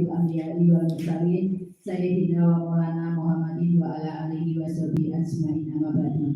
asyrafil anbiya'i wal mursalin sayyidina wa maulana Muhammadin wa ala alihi wa sahbihi ajma'in amma ba'du.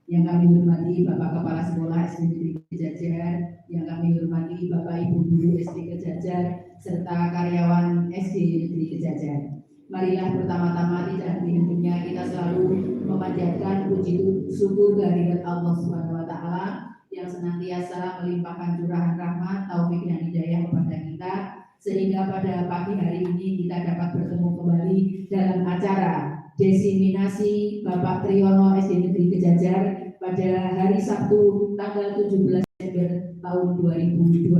Yang kami hormati Bapak Kepala Sekolah SD Negeri Kejajar, yang kami hormati Bapak Ibu Guru SD Kejajar serta karyawan SD Negeri Kejajar. Marilah pertama-tama tidak henti-hentinya kita selalu memanjatkan puji syukur kehadirat Allah Subhanahu wa taala yang senantiasa melimpahkan curahan rahmat, taufik dan hidayah kepada kita, sehingga pada pagi hari ini kita dapat bertemu kembali dalam acara desiminasi Bapak Triyono SD Negeri Kejajar pada hari Sabtu tanggal 17 Desember tahun 2022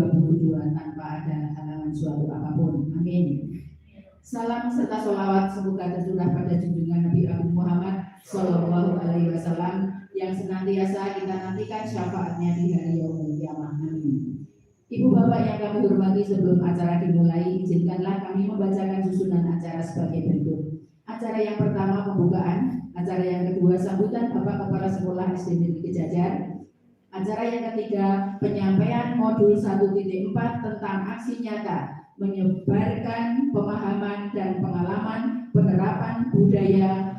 tanpa ada halangan suatu apapun. Amin. Salam serta sholawat semoga tercurah pada junjungan Nabi Agung Muhammad Sallallahu Alaihi Wasallam yang senantiasa kita nantikan syafaatnya di hari yaumul qiyamah. Amin. Ibu bapak yang kami hormati, sebelum acara dimulai, izinkanlah kami membacakan susunan acara sebagai berikut. Acara yang pertama pembukaan, acara yang kedua sambutan Bapak Kepala Sekolah SD Negeri Kejajar, acara yang ketiga penyampaian modul 1.4 tentang aksi nyata menyebarkan pemahaman dan pengalaman penerapan budaya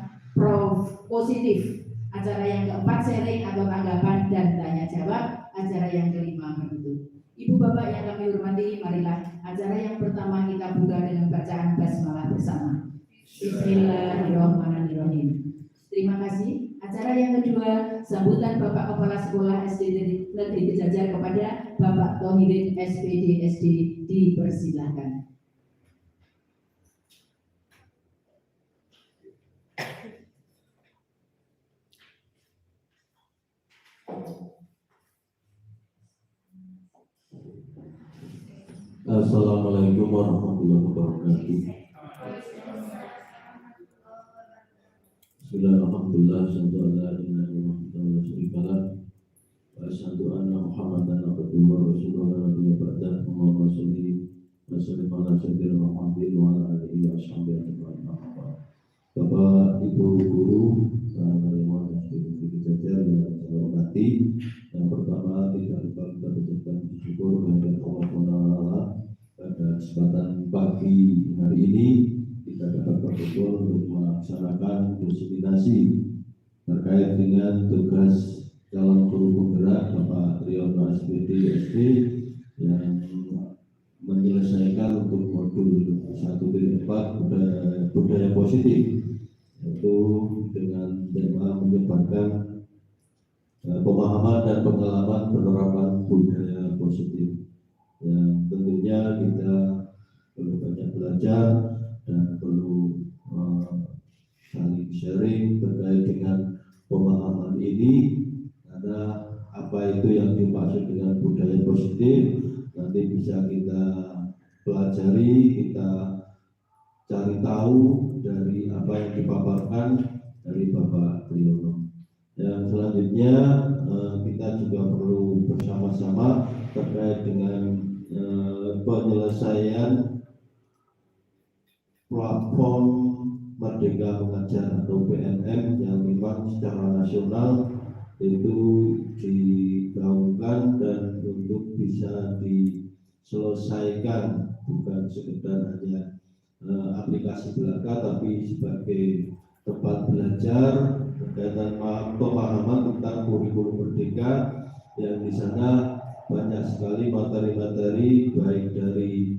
positif. Acara yang keempat sharing atau tanggapan dan tanya jawab. Acara yang kelima menutup. Ibu bapak yang kami hormati, marilah acara yang pertama kita buka dengan bacaan basmalah bersama. Bismillahirrahmanirrahim. Terima kasih. Acara yang kedua, sambutan Bapak Kepala Sekolah SD Negeri Kejajar kepada Bapak Thohirin SPD SD, dipersilakan. Assalamualaikum warahmatullahi wabarakatuh. Alhamdulillah, sallallahu alaihi wa sallam, Muhammadan abduhu wa rasuluhu wa nabiyyu ba'da. Allahumma shalli wa sallim ala sayyidina Muhammadin wa ala alihi wa sahbihi ajma'in. Bapak Ibu guru karyawan SD Kejajar yang saya hormati, yang pertama tidak lupa kita ucapkan syukur kepada Allah Taala pada kesempatan pagi hari ini kita dapat berkumpul untuk melaksanakan desiminasi terkait dengan tugas calon guru penggerak Bapak Triyono SPD SD yang menyelesaikan untuk modul 1.4 budaya positif, yaitu dengan tema menyebarkan pemahaman dan pengalaman penerapan budaya positif, yang tentunya kita perlu banyak belajar dan perlu saling sharing terkait dengan pemahaman ini, karena apa itu yang dimaksud dengan budaya positif nanti bisa kita pelajari, kita cari tahu dari apa yang dipaparkan dari Bapak Triyono. Yang selanjutnya kita juga perlu bersama-sama terkait dengan penyelesaian platform Merdeka Mengajar atau PMM yang memang secara nasional itu digaungkan dan untuk bisa diselesaikan, bukan sekedar hanya aplikasi belaka, tapi sebagai tempat belajar berkaitan pemahaman tentang kurikulum merdeka, yang di sana banyak sekali materi-materi baik dari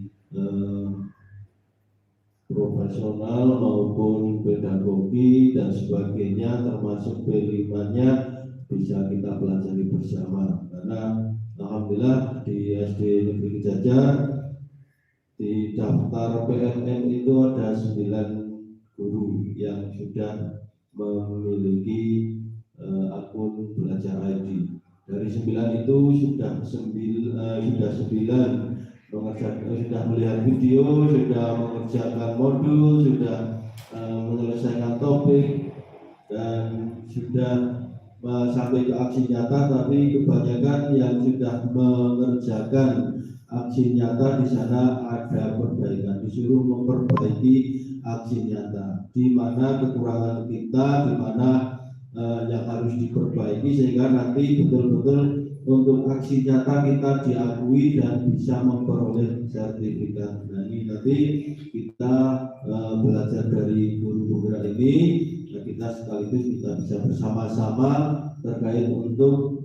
profesional maupun pedagogi dan sebagainya, termasuk P5-nya bisa kita pelajari bersama. Karena alhamdulillah di SD Negeri Kejajar di daftar PMM itu ada 9 guru yang sudah memiliki akun belajar ID. Dari 9 itu sudah 9 sudah melihat video, sudah mengerjakan modul, sudah menyelesaikan topik, dan sudah sampai ke aksi nyata. Tapi kebanyakan yang sudah mengerjakan aksi nyata di sana ada perbaikan, disuruh memperbaiki aksi nyata, di mana kekurangan kita, di mana yang harus diperbaiki, sehingga nanti betul-betul untuk aksi nyata kita diakui dan bisa memperoleh sertifikat. Nah, ini nanti kita kita belajar dari guru penggerak ini, kita sekaligus kita bisa bersama-sama terkait untuk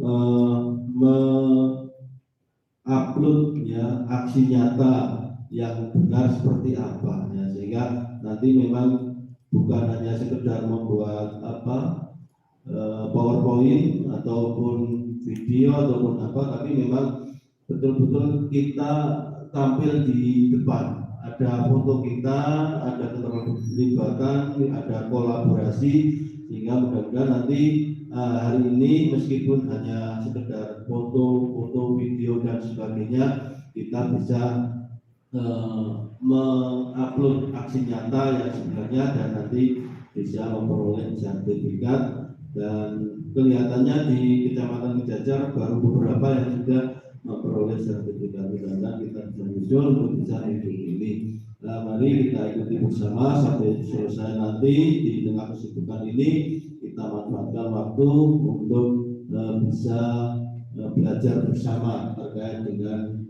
upload ya aksi nyata yang benar seperti apa ya, sehingga nanti memang bukan hanya sekedar membuat PowerPoint ataupun video ataupun apa, tapi memang betul-betul kita tampil di depan, ada foto kita, ada keterlibatan, ada kolaborasi, sehingga mudah-mudahan nanti hari ini meskipun hanya sekedar foto, video dan sebagainya, kita bisa mengupload aksi nyata yang sebenarnya dan nanti bisa memperoleh sertifikat. Dan kelihatannya di Kecamatan Kejajar baru beberapa yang sudah memperoleh sertifikat, dan kita bisa nyusul untuk bisa ikut ini. Nah, mari kita ikuti bersama sampai selesai nanti. Di tengah kesibukan ini kita manfaatkan waktu untuk bisa belajar bersama terkait dengan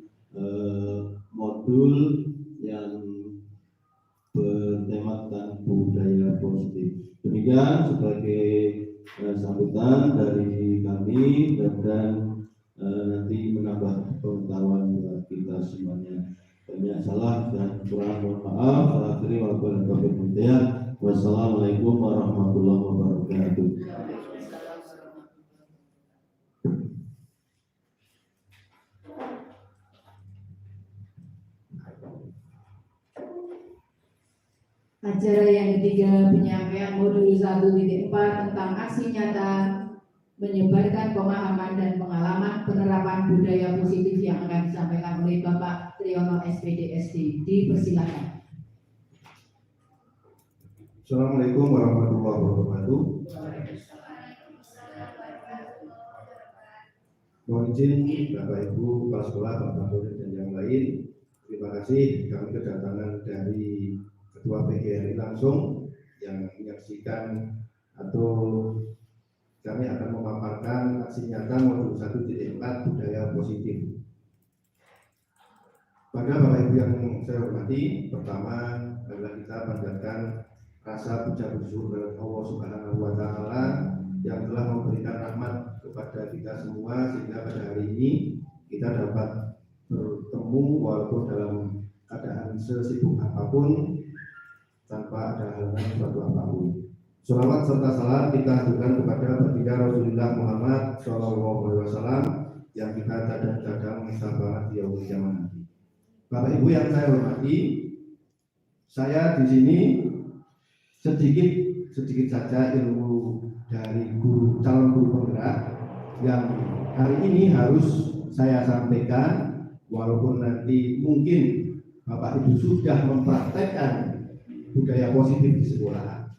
modul yang bertemakan budaya positif. Demikian sebagai sambutan dari kami, dan nanti menambah pengetahuan buat kita semuanya. Banyak salah dan kurang, mohon maaf. Wassalamualaikum warahmatullahi wabarakatuh. Acara yang ketiga, penyampaian modul 1.4 tentang aksi nyata menyebarkan pemahaman dan pengalaman penerapan budaya positif yang akan disampaikan oleh Bapak Triyono SPDSD. Dipersilakan. Assalamualaikum warahmatullahi wabarakatuh. Mohon izin Bapak Ibu Kepala Sekolah, Bapak Murid dan yang lain, terima kasih kami kedatangan dari Ketua PGRI langsung yang menyaksikan atau kami akan memaparkan aksi nyata modul 1.4 budaya positif. Pada Bapak Ibu yang saya hormati, pertama adalah kita panjatkan rasa puja bersyukur kepada Allah Subhanahu wa Ta'ala yang telah memberikan rahmat kepada kita semua, sehingga pada hari ini kita dapat bertemu walaupun dalam keadaan sesibuk apapun, tanpa ada halangan suatu apapun. Sholawat serta salam kita haturkan kepada baginda Rasulullah Muhammad SAW yang kita cadang-cadang banget di yaumul kiamat nanti. Bapak Ibu yang saya hormati, saya di sini sedikit saja ilmu dari calon guru penggerak yang hari ini harus saya sampaikan, walaupun nanti mungkin Bapak Ibu sudah mempraktekkan budaya positif di sekolah,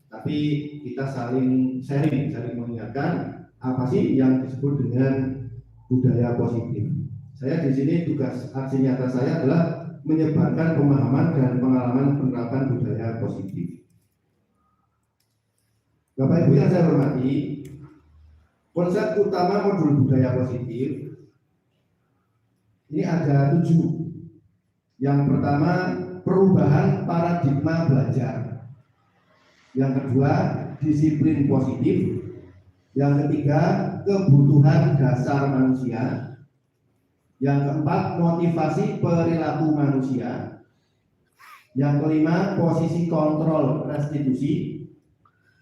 tapi kita saling sharing, saling mengingatkan apa sih yang disebut dengan budaya positif. Saya di sini tugas aksi nyata saya adalah menyebarkan pemahaman dan pengalaman penerapan budaya positif. Bapak Ibu yang saya hormati, konsep utama modul budaya positif ini ada 7. Yang pertama, perubahan paradigma belajar. Yang kedua, disiplin positif. Yang ketiga, kebutuhan dasar manusia. Yang keempat, motivasi perilaku manusia. Yang kelima, posisi kontrol restitusi.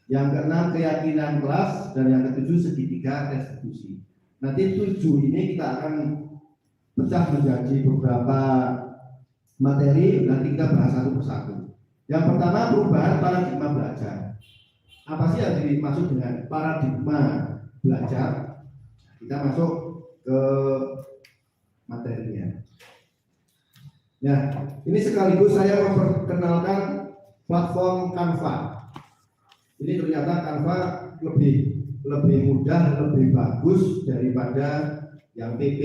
Yang keenam, keyakinan kelas. Dan yang ketujuh, segitiga restitusi. Nanti 7 ini kita akan pecah menjadi beberapa materi, nanti kita bahas satu persatu. Yang pertama, perubahan paradigma belajar. Apa sih yang dimaksud dengan paradigma belajar? Kita masuk ke materinya. Nah, ini sekaligus saya memperkenalkan platform Canva. Ini ternyata Canva lebih mudah, lebih bagus daripada yang PP.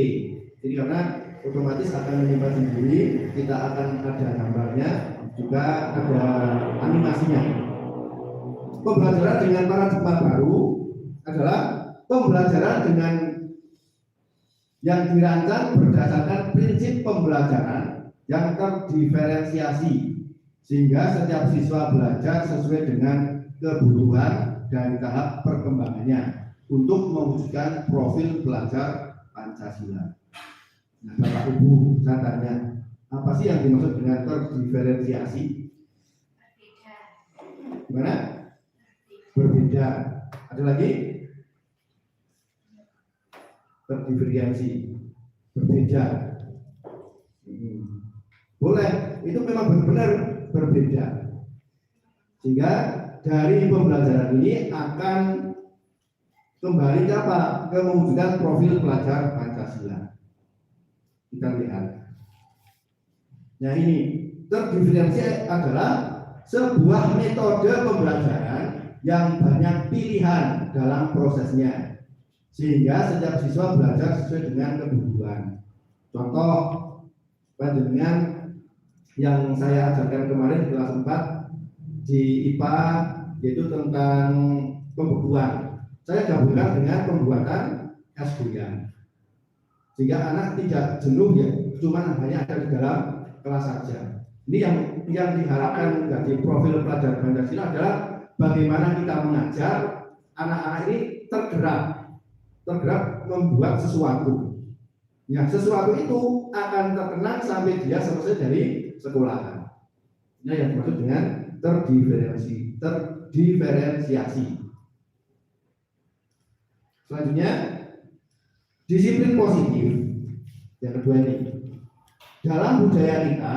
Jadi karena otomatis akan menyimpan sendiri, kita akan ada gambarnya, juga ada animasinya. Pembelajaran dengan paradigma baru adalah pembelajaran yang dirancang berdasarkan prinsip pembelajaran yang terdiferensiasi sehingga setiap siswa belajar sesuai dengan kebutuhan dan tahap perkembangannya untuk mewujudkan profil pelajar Pancasila. Nah, Bapak Ibu, saya tanya, apa sih yang dimaksud dengan terdiferensiasi? Gimana? Berbeda. Ada lagi? Terdiferensiasi, berbeda. Boleh, itu memang benar-benar berbeda. Sehingga dari pembelajaran ini akan kembali ke apa? Ke mewujudkan profil pelajar Pancasila. Kita lihat. Nah ini, terdiferensiasi adalah sebuah metode pembelajaran yang banyak pilihan dalam prosesnya, sehingga setiap siswa belajar sesuai dengan kebutuhan. Contoh, dengan yang saya ajarkan kemarin di kelas 4 di IPA, yaitu tentang pembukuan. Saya gabungkan dengan pembuatan es goyang, sehingga anak tidak jenuh ya, cuma hanya ada di dalam kelas saja. Ini yang diharapkan dari profil pelajar Pancasila adalah bagaimana kita mengajar anak-anak ini tergerak membuat sesuatu. Ya, sesuatu itu akan terkenang sampai dia selesai dari sekolahan. Ini yang dimaksud dengan terdiferensiasi. Selanjutnya, disiplin positif. Yang kedua ini, dalam budaya kita,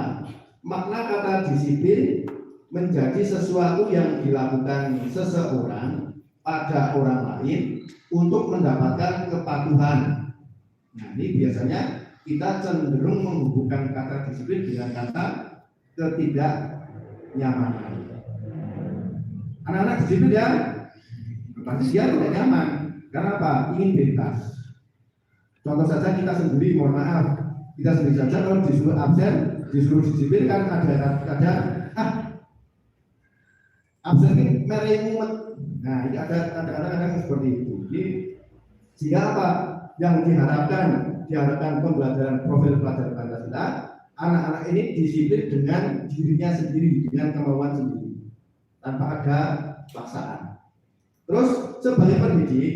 makna kata disiplin menjadi sesuatu yang dilakukan seseorang pada orang lain untuk mendapatkan kepatuhan. Nah, ini biasanya kita cenderung menghubungkan kata disiplin dengan kata ketidaknyamanan. Anak-anak disiplin ya, pasti dia tidak nyaman. Karena apa? Ingin bebas. Contoh saja kita sendiri, mohon maaf, kita sendiri saja kalau disuruh absen, disuruh disiplin kan ada absen ini mereka mumet. Nah, ini ada kadang-kadang seperti itu. Jadi, sehingga apa? Yang diharapkan pembelajaran profil pelajar Pancasila, anak-anak ini disiplin dengan dirinya sendiri, dengan kemauan sendiri, tanpa ada paksaan. Terus sebagai pendidik,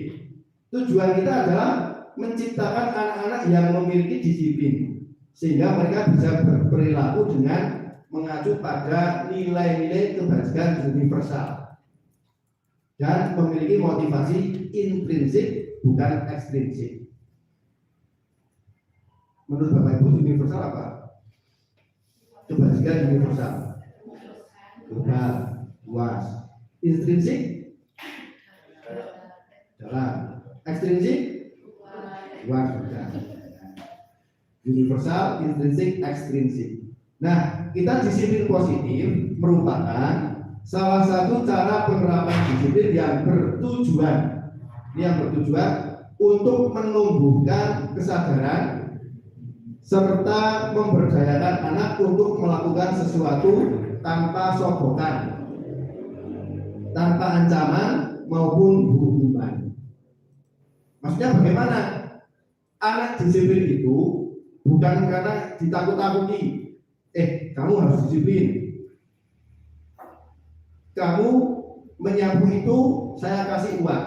tujuan kita adalah menciptakan anak-anak yang memiliki disiplin, sehingga mereka bisa berperilaku dengan mengacu pada nilai-nilai kebajikan universal dan memiliki motivasi intrinsik bukan ekstrinsik. Menurut Bapak Ibu, universal apa? Kebajikan universal. Global, luas. Intrinsik dalam. Ekstrinsik luas juga. Universal, intrinsik, ekstrinsik. Nah, kita disiplin positif merupakan salah satu cara penerapan disiplin yang bertujuan untuk menumbuhkan kesadaran serta memberdayakan anak untuk melakukan sesuatu tanpa sogokan, tanpa ancaman maupun hukuman. Maksudnya bagaimana? Anak disiplin itu bukan karena ditakut-takuti. Kamu harus disiplin. Kamu menyapu itu, saya kasih uang.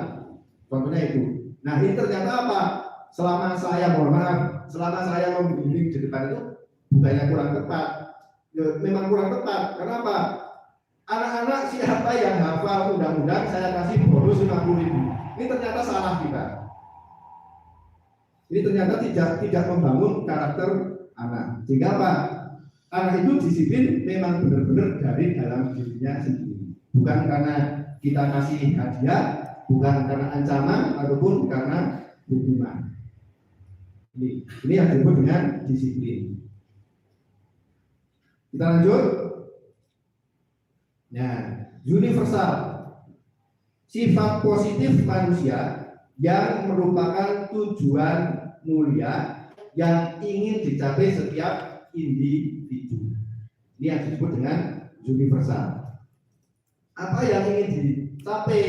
Contohnya itu. Nah, ini ternyata apa? Selama saya membimbing di depan itu bukannya kurang tepat, memang kurang tepat. Kenapa? Anak-anak siapa yang hafal undang-undang saya kasih bonus 50.000. Ini ternyata salah kita. Ini ternyata tidak membangun karakter anak. Sehingga apa? Anak itu disiplin memang benar-benar dari dalam dirinya sendiri, bukan karena kita kasih hadiah, bukan karena ancaman ataupun karena hukuman. Ini yang disebut dengan disiplin. Kita lanjut. Nah, universal, sifat positif manusia yang merupakan tujuan mulia yang ingin dicapai setiap individu. Ini yang disebut dengan universal. Apa yang ingin dicapai?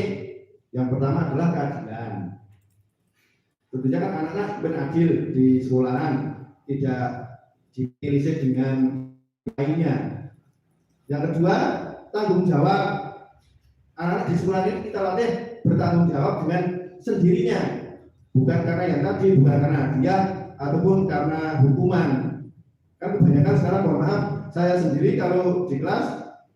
Yang pertama adalah keadilan. Tentunya kan anak-anak beradil di sekolahan, tidak dipilih dengan lainnya. Yang kedua, tanggung jawab. Anak-anak di sekolah ini kita latih bertanggung jawab dengan sendirinya, bukan karena yang tadi, bukan karena hadiah ataupun karena hukuman. Kan kebanyakan sekarang, mohon maaf, saya sendiri kalau di kelas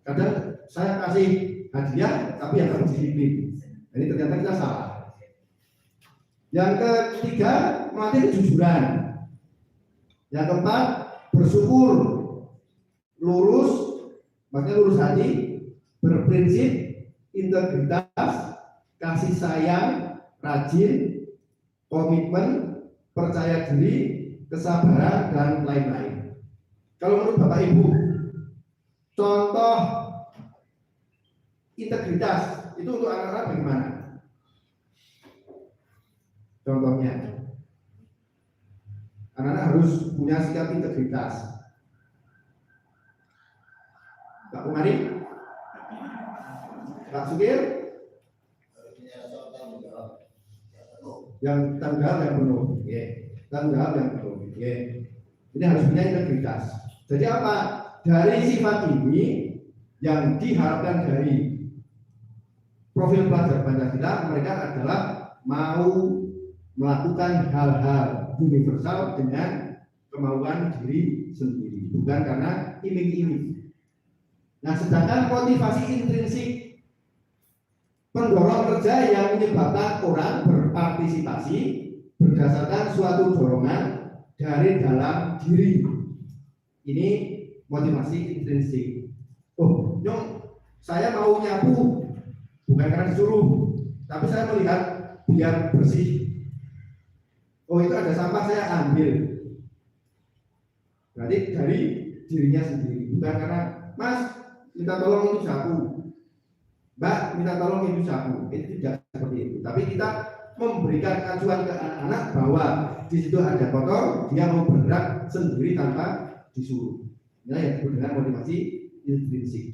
kadang saya kasih hadiah tapi yang harus disiplin. Ini ternyata kita salah. Yang ketiga, melatih kejujuran. Yang keempat, bersyukur, lurus, maksudnya lurus hati, berprinsip, integritas, kasih sayang, rajin, komitmen, percaya diri, kesabaran, dan lain-lain. Kalau menurut Bapak Ibu, contoh integritas itu untuk anak-anak bagaimana? Contohnya, anak-anak harus punya sikap integritas. Pak Kumari, Pak Sukir, yang tanggung jawab yang penuh, tanggung jawab yang penuh. Ini harus punya integritas. Jadi apa? Dari sifat ini yang diharapkan dari profil pelajar Pancasila, mereka adalah mau melakukan hal-hal universal dengan kemauan diri sendiri, bukan karena iming-iming. Nah, sedangkan motivasi intrinsik, pendorong kerja yang menyebabkan orang berpartisipasi berdasarkan suatu dorongan dari dalam diri. Ini motivasi intrinsik. Oh, Nyong, saya mau nyapu bukan karena disuruh, tapi saya melihat biar bersih. Oh, itu ada sampah, saya ambil. Berarti dari dirinya sendiri, bukan karena Mas minta tolong itu sapu, Mbak minta tolong itu sapu. Itu tidak seperti itu. Tapi kita memberikan acuan ke anak-anak bahwa di situ ada kotor, dia mau bergerak sendiri tanpa disuruh. Ini yang disebut dengan motivasi intrinsik.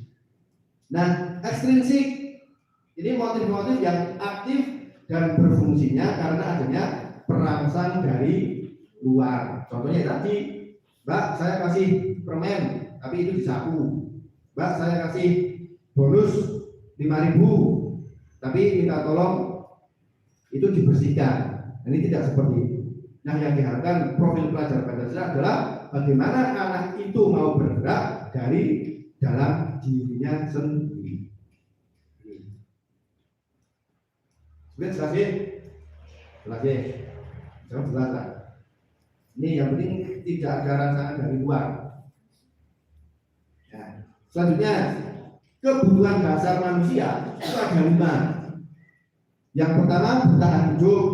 Nah, ekstrinsik ini motif-motif yang aktif dan berfungsinya karena adanya perangsang dari luar. Contohnya tadi, Mbak saya kasih permen tapi itu disapu. Mbak saya kasih bonus 5.000 tapi minta tolong itu dibersihkan. Ini tidak seperti itu. Nah, yang diharapkan profil pelajar Pancasila adalah bagaimana anak itu mau bergerak dari dalam dirinya sendiri. Sudah selesai? Selesai. Jelas lah. Ini yang penting tidak ada rangsangan dari luar. Ya. Selanjutnya, kebutuhan dasar manusia itu ada 5. Yang pertama, bertahan hidup.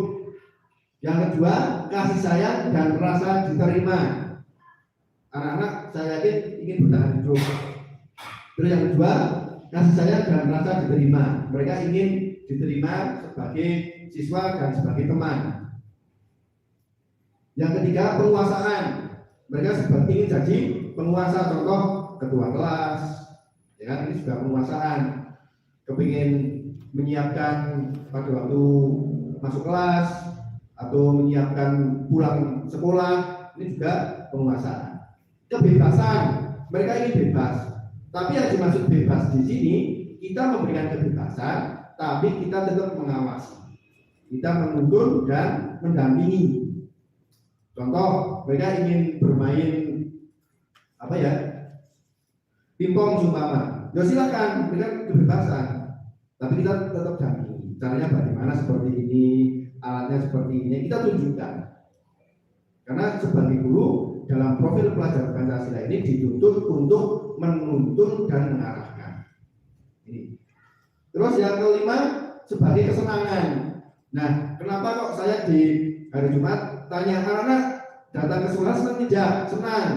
Yang kedua, kasih sayang dan rasa diterima. Anak-anak saya yakin ingin bertahan hidup. Terus yang kedua, kasih sayang dan rasa diterima. Mereka ingin diterima sebagai siswa dan sebagai teman. Yang ketiga, penguasaan. Mereka ingin jadi penguasa, contoh ketua kelas, ya, ini juga penguasaan. Kepingin menyiapkan pada waktu masuk kelas atau menyiapkan pulang sekolah, ini juga penguasaan. Kebebasan, mereka ingin bebas. Tapi yang dimaksud bebas di sini, kita memberikan kebebasan, tapi kita tetap mengawasi. Kita menuntun dan mendampingi. Contoh, mereka ingin bermain pingpong sumpama. Ya silakan, berikan kebebasan. Tapi kita tetap dampingi. Caranya bagaimana seperti ini, alatnya seperti ini, kita tunjukkan. Karena sebagai guru dalam profil pelajar Pancasila ini dituntut untuk menuntun dan mengarahkan. Ini. Terus yang kelima, sebagai kesenangan. Nah, kenapa kok saya di hari Jumat tanya anak-anak datang ke sekolah senang tidak? Senang.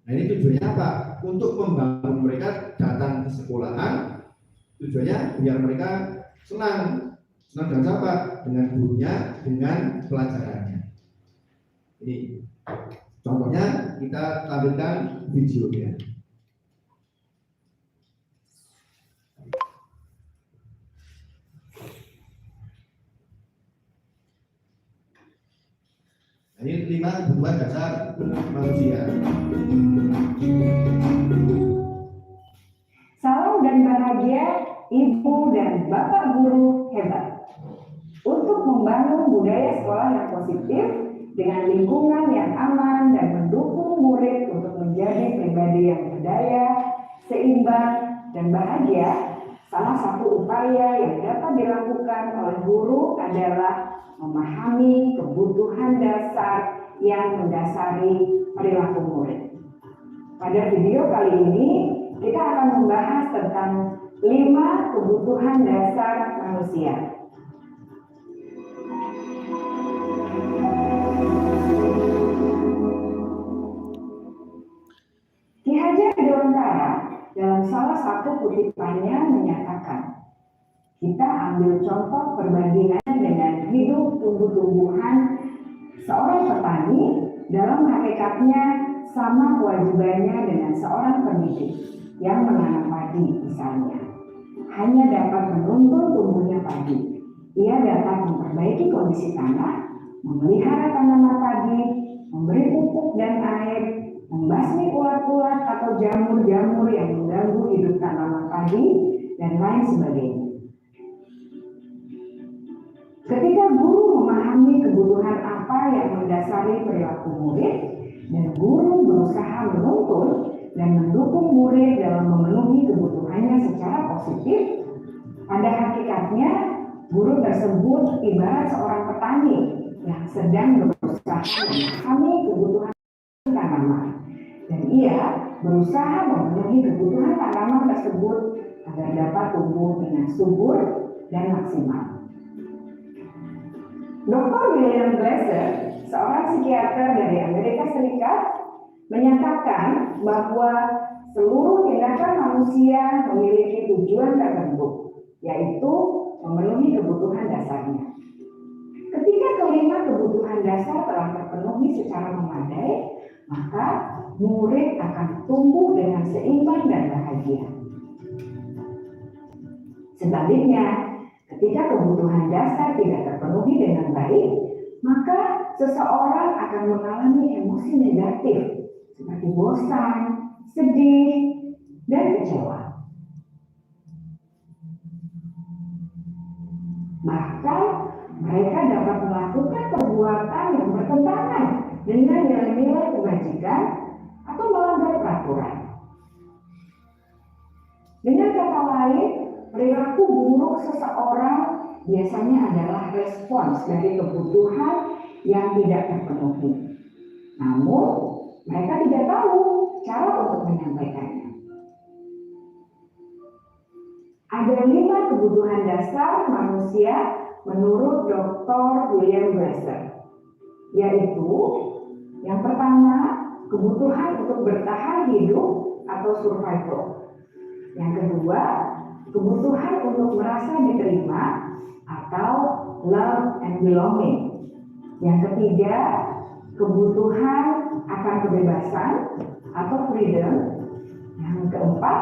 Nah, ini tujuannya apa? Untuk membangun mereka datang ke sekolahan. Tujuannya biar mereka senang. Senang dengan siapa? Dengan gurunya, dengan pelajarannya. Ini contohnya, kita tampilkan videonya. Ini 5 kebutuhan dasar manusia. Salam dan bahagia Ibu dan Bapak guru hebat. Untuk membangun budaya sekolah yang positif dengan lingkungan yang aman dan mendukung murid untuk menjadi pribadi yang berdaya, seimbang, dan bahagia, salah satu upaya yang dapat dilakukan oleh guru adalah memahami kebutuhan dasar yang mendasari perilaku murid. Pada video kali ini, kita akan membahas tentang 5 kebutuhan dasar manusia. Ki Hajar Dewantara dalam salah satu kutipannya menyatakan, kita ambil contoh perbandingan dengan hidup tumbuh-tumbuhan. Seorang petani dalam hakikatnya sama kewajibannya dengan seorang pendidik yang menanam padi misalnya. Hanya dapat menuntun tumbuhnya padi. Ia dapat memperbaiki kondisi tanah, memelihara tanaman padi, memberi pupuk dan air, membasmi ulat-ulat atau jamur-jamur yang mengganggu hidup tanaman padi, dan lain sebagainya. Ketika guru memahami kebutuhan apa yang mendasari perilaku murid, dan guru berusaha menuntun dan mendukung murid dalam memenuhi kebutuhannya secara positif, pada hakikatnya guru tersebut ibarat seorang petani yang sedang berusaha memahami kebutuhan tanaman, dan ia berusaha memenuhi kebutuhan tanaman tersebut agar dapat tumbuh dengan subur dan maksimal. Dr. William Glasser, seorang psikiater dari Amerika Serikat, menyatakan bahwa seluruh tindakan manusia memiliki tujuan tertentu, yaitu memenuhi kebutuhan dasarnya. Ketika kelima kebutuhan dasar telah terpenuhi secara memadai, maka murid akan tumbuh dengan seimbang dan bahagia. Sebaliknya, ketika kebutuhan dasar tidak terpenuhi dengan baik, maka seseorang akan mengalami emosi negatif seperti bosan, sedih, dan kecewa. Bahkan mereka dapat melakukan perbuatan yang bertentangan dengan nilai-nilai kebajikan atau melanggar peraturan. Dengan kata lain, perilaku buruk seseorang biasanya adalah respons dari kebutuhan yang tidak terpenuhi. Namun, mereka tidak tahu cara untuk menyampaikannya. Ada 5 kebutuhan dasar manusia menurut Dr. William Glasser, yaitu yang pertama, kebutuhan untuk bertahan hidup atau survival. Yang kedua, kebutuhan untuk merasa diterima atau love and belonging. Yang ketiga, kebutuhan akan kebebasan atau freedom. Yang keempat,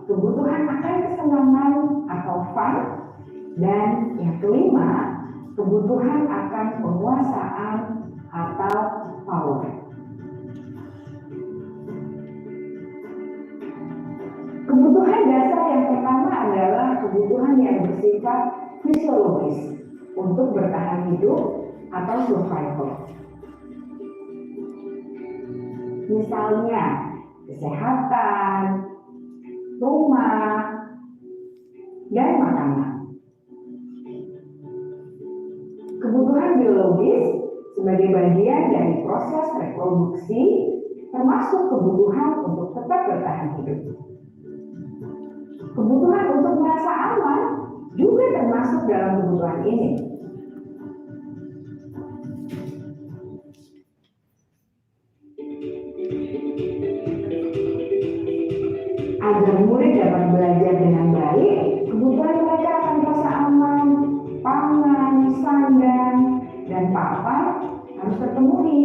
kebutuhan akan kesenangan atau fun. Dan yang kelima, kebutuhan akan penguasaan atau power. Kebutuhan dasar yang pertama adalah kebutuhan yang bersifat fisiologis untuk bertahan hidup atau survival. Misalnya, kesehatan, rumah, dan makanan. Kebutuhan biologis sebagai bagian dari proses reproduksi termasuk kebutuhan untuk tetap bertahan hidup. Kebutuhan untuk merasa aman juga termasuk dalam kebutuhan ini. Agar murid dapat belajar dengan baik, kebutuhan mereka akan merasa aman, pangan, sandang, dan papan harus terpenuhi.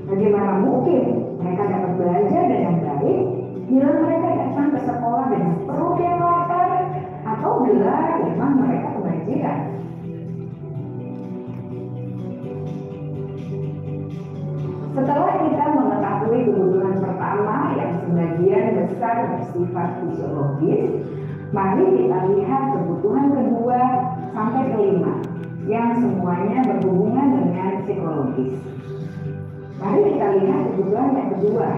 Bagaimana mungkin mereka dapat belajar dengan baik bila mereka datang ke sekolah dengan perut yang lapar atau bila memang mereka kebanjiran? kebutuhan pertama yang sebagian besar bersifat fisiologis, mari kita lihat kebutuhan kedua sampai kelima yang semuanya berhubungan dengan psikologis. Mari kita lihat kebutuhan yang kedua,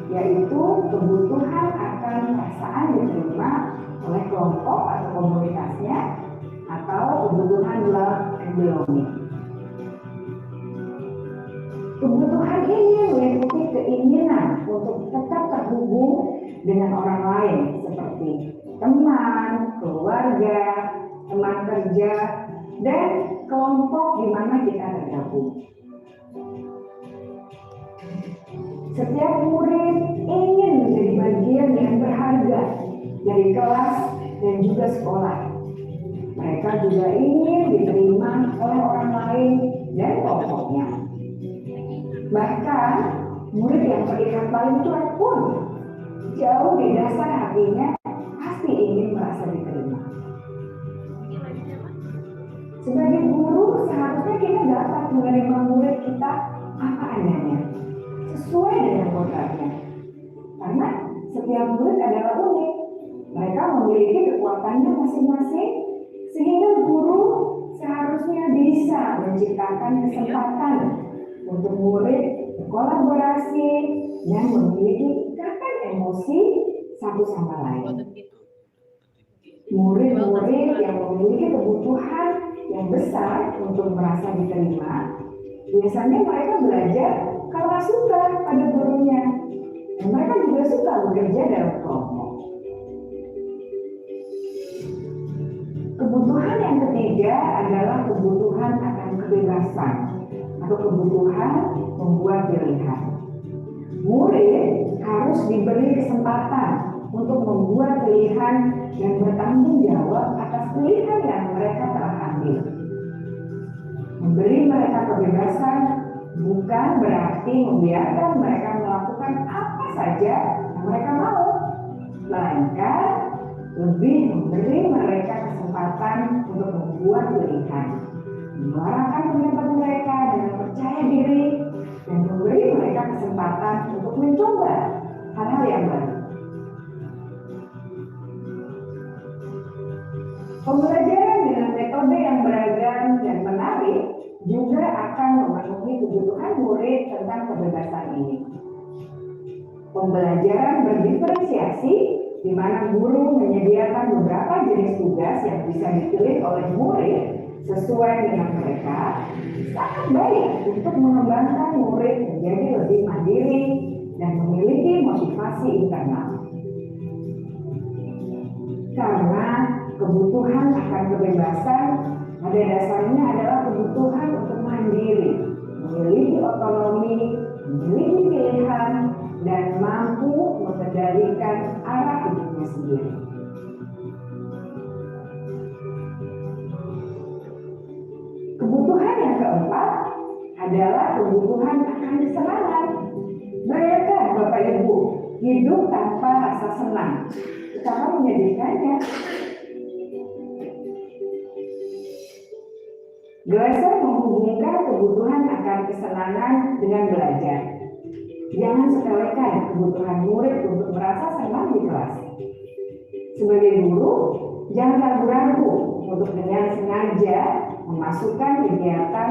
yaitu kebutuhan akan perasaan diterima oleh kelompok atau komunitasnya, atau kebutuhan love and belonging. Kebutuhan ini meliputi keinginan untuk tetap terhubung dengan orang lain seperti teman, keluarga, teman kerja, dan kelompok di mana kita tergabung. Setiap murid ingin menjadi bagian yang berharga dari kelas dan juga sekolah. Mereka juga ingin diterima oleh orang lain dan kelompoknya. Bahkan murid yang terlihat paling cuek pun jauh di dasar hatinya pasti ingin merasa diterima. Sebagai guru, seharusnya kita dapat menerima murid kita apa adanya, sesuai dengan kodratnya. Karena setiap murid adalah unik. Mereka memiliki kekuatannya masing-masing, sehingga guru seharusnya bisa menciptakan kesempatan untuk murid berkolaborasi dan memiliki ikatan emosi satu sama lain. Murid-murid yang memiliki kebutuhan yang besar untuk merasa diterima, biasanya mereka belajar karena suka pada gurunya, dan mereka juga suka bekerja dalam kelompok. Kebutuhan yang ketiga adalah kebutuhan akan kebebasan atau kebutuhan membuat pilihan. Murid harus diberi kesempatan untuk membuat pilihan dan bertanggung jawab atas pilihan yang mereka telah ambil. Memberi mereka kebebasan bukan berarti membiarkan mereka melakukan apa saja yang mereka mau, melainkan lebih memberi mereka kesempatan untuk membuat pilihan, menyuarakan pendapat mereka dengan percaya diri, dan memberi mereka kesempatan untuk mencoba hal-hal yang baru. Pembelajaran dengan metode yang beragam dan menarik juga akan memenuhi kebutuhan murid tentang kebebasan ini. Pembelajaran berdiferensiasi, di mana guru menyediakan beberapa jenis tugas yang bisa dipilih oleh murid sesuai dengan mereka, sangat baik untuk mengembangkan murid menjadi lebih mandiri dan memiliki motivasi internal. Karena kebutuhan akan kebebasan pada dasarnya adalah kebutuhan untuk mandiri, memiliki otonomi, memiliki pilihan, dan mampu mengendalikan arah hidupnya sendiri. Kebutuhan yang keempat adalah kebutuhan akan kesenangan. Bayangkan Bapak Ibu hidup tanpa rasa senang, betapa menyedihkannya. Glasser menghubungkan kebutuhan akan kesenangan dengan belajar. Jangan sepelekan kebutuhan murid untuk merasa senang di kelas. Sebagai guru, jangan ragu-ragu untuk dengan sengaja memasukkan kegiatan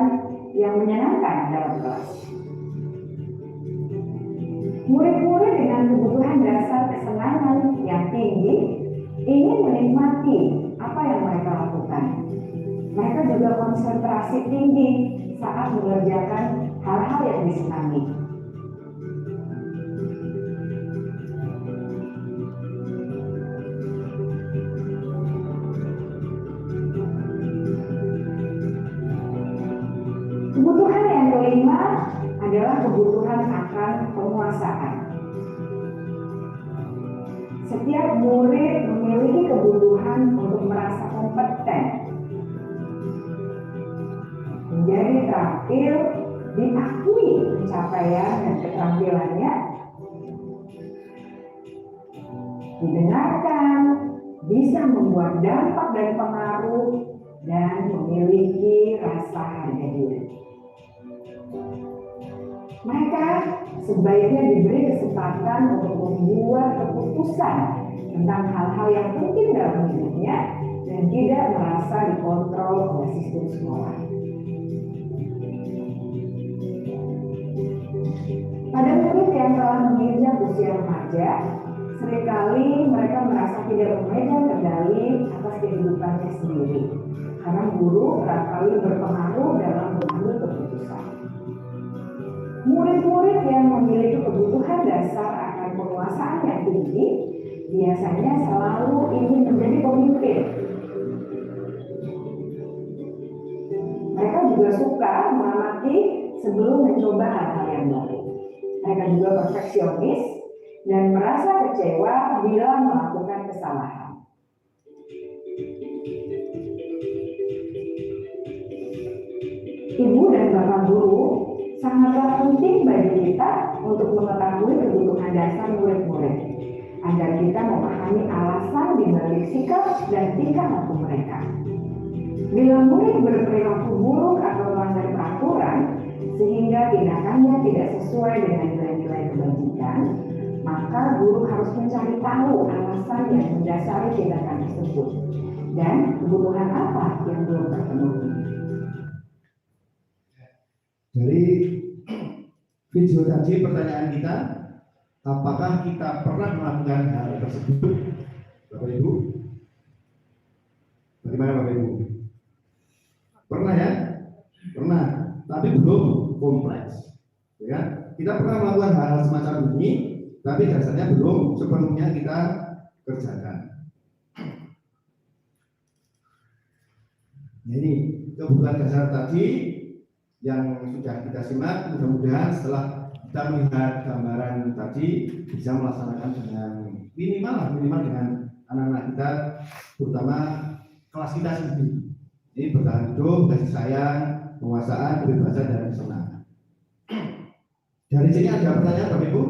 yang menyenangkan dalam kelas. Murid-murid dengan kebutuhan dasar kesenangan yang tinggi ingin menikmati apa yang mereka lakukan. Mereka juga konsentrasi tinggi saat mengerjakan hal-hal yang disenangi. Kebutuhan yang kelima adalah kebutuhan akan penguasaan. Setiap murid memiliki kebutuhan untuk merasa kompeten, menjadi terampil, diakui pencapaian dan keterampilannya, didengarkan, bisa membuat dampak dan pengaruh, dan memiliki rasa harga diri. Mereka sebaiknya diberi kesempatan untuk membuat keputusan tentang hal-hal yang penting dalam hidupnya dan tidak merasa dikontrol oleh sistem sekolah. Pada murid yang telah menginjak usia remaja, seringkali mereka merasa tidak memegang kendali atas kehidupannya sendiri, karena guru kerap kali berpengaruh dalam mengambil keputusan. Murid-murid yang memiliki kebutuhan dasar akan penguasaan yang tinggi biasanya selalu ingin menjadi pemimpin. Mereka juga suka mengamati sebelum mencoba hal-hal yang baru. Mereka juga perfeksionis dan merasa kecewa bila melakukan kesalahan. Ibu dan bapak guru sangatlah penting bagi kita untuk mengetahui kebutuhan dasar murid-murid, agar kita memahami alasan dibalik sikap dan tingkah laku mereka. Bila murid berperilaku buruk atau melanggar peraturan, sehingga tindakannya tidak sesuai dengan nilai-nilai kebajikan, maka guru harus mencari tahu alasan yang mendasari tindakan tersebut dan kebutuhan apa yang belum terpenuhi. Dari video tadi pertanyaan kita, apakah kita pernah melakukan hal tersebut, Bapak Ibu? Bagaimana Bapak Ibu? Pernah ya? Pernah, tapi belum kompleks. Ya, kita pernah melakukan hal semacam ini, tapi dasarnya belum sepenuhnya kita kerjakan. Nah, ini kebutuhan dasar tadi yang sudah kita simak, mudah-mudahan setelah kita melihat gambaran tadi bisa melaksanakan dengan minimal dengan anak-anak kita, terutama kelas kita sendiri. Ini bertahan hidup, kasih sayang, penguasaan, kebebasan dan kesenangan. Dari sini ada pertanyaan Bapak Ibu?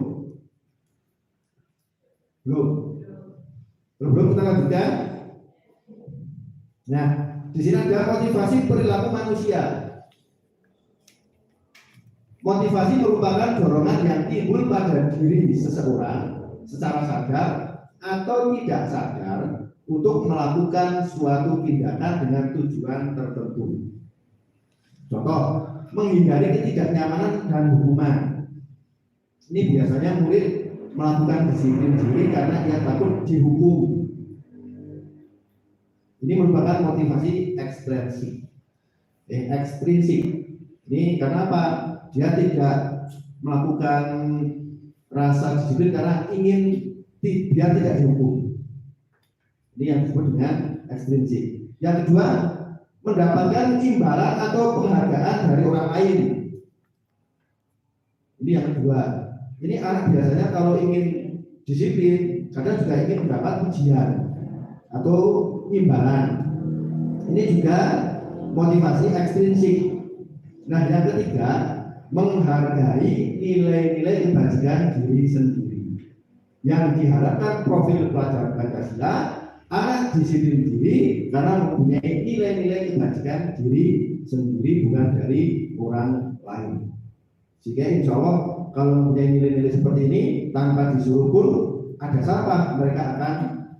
Belum kita lanjutkan. Nah, di sini ada motivasi perilaku manusia. Motivasi merupakan dorongan yang timbul pada diri seseorang secara sadar atau tidak sadar untuk melakukan suatu tindakan dengan tujuan tertentu. Contoh, menghindari ketidaknyamanan dan hukuman. Ini biasanya murid melakukan disiplin diri karena ia takut dihukum. Ini merupakan motivasi ekstrinsik. Ini karena apa? Dia tidak melakukan rasa disiplin karena ingin biar tidak dihukum. Ini yang disebut dengan ekstrinsik. Yang kedua, mendapatkan imbalan atau penghargaan dari orang lain. Ini yang kedua. Ini anak biasanya kalau ingin disiplin, kadang juga ingin mendapat pujian atau imbalan. Ini juga motivasi ekstrinsik. Nah, yang ketiga, menghargai nilai-nilai kebajikan diri sendiri. Yang diharapkan profil pelajar Pancasila, anak disiplin diri karena mempunyai nilai-nilai kebajikan diri sendiri, bukan dari orang lain. Sehingga insya Allah kalau mempunyai nilai-nilai seperti ini, tanpa disuruh pun ada siapa mereka akan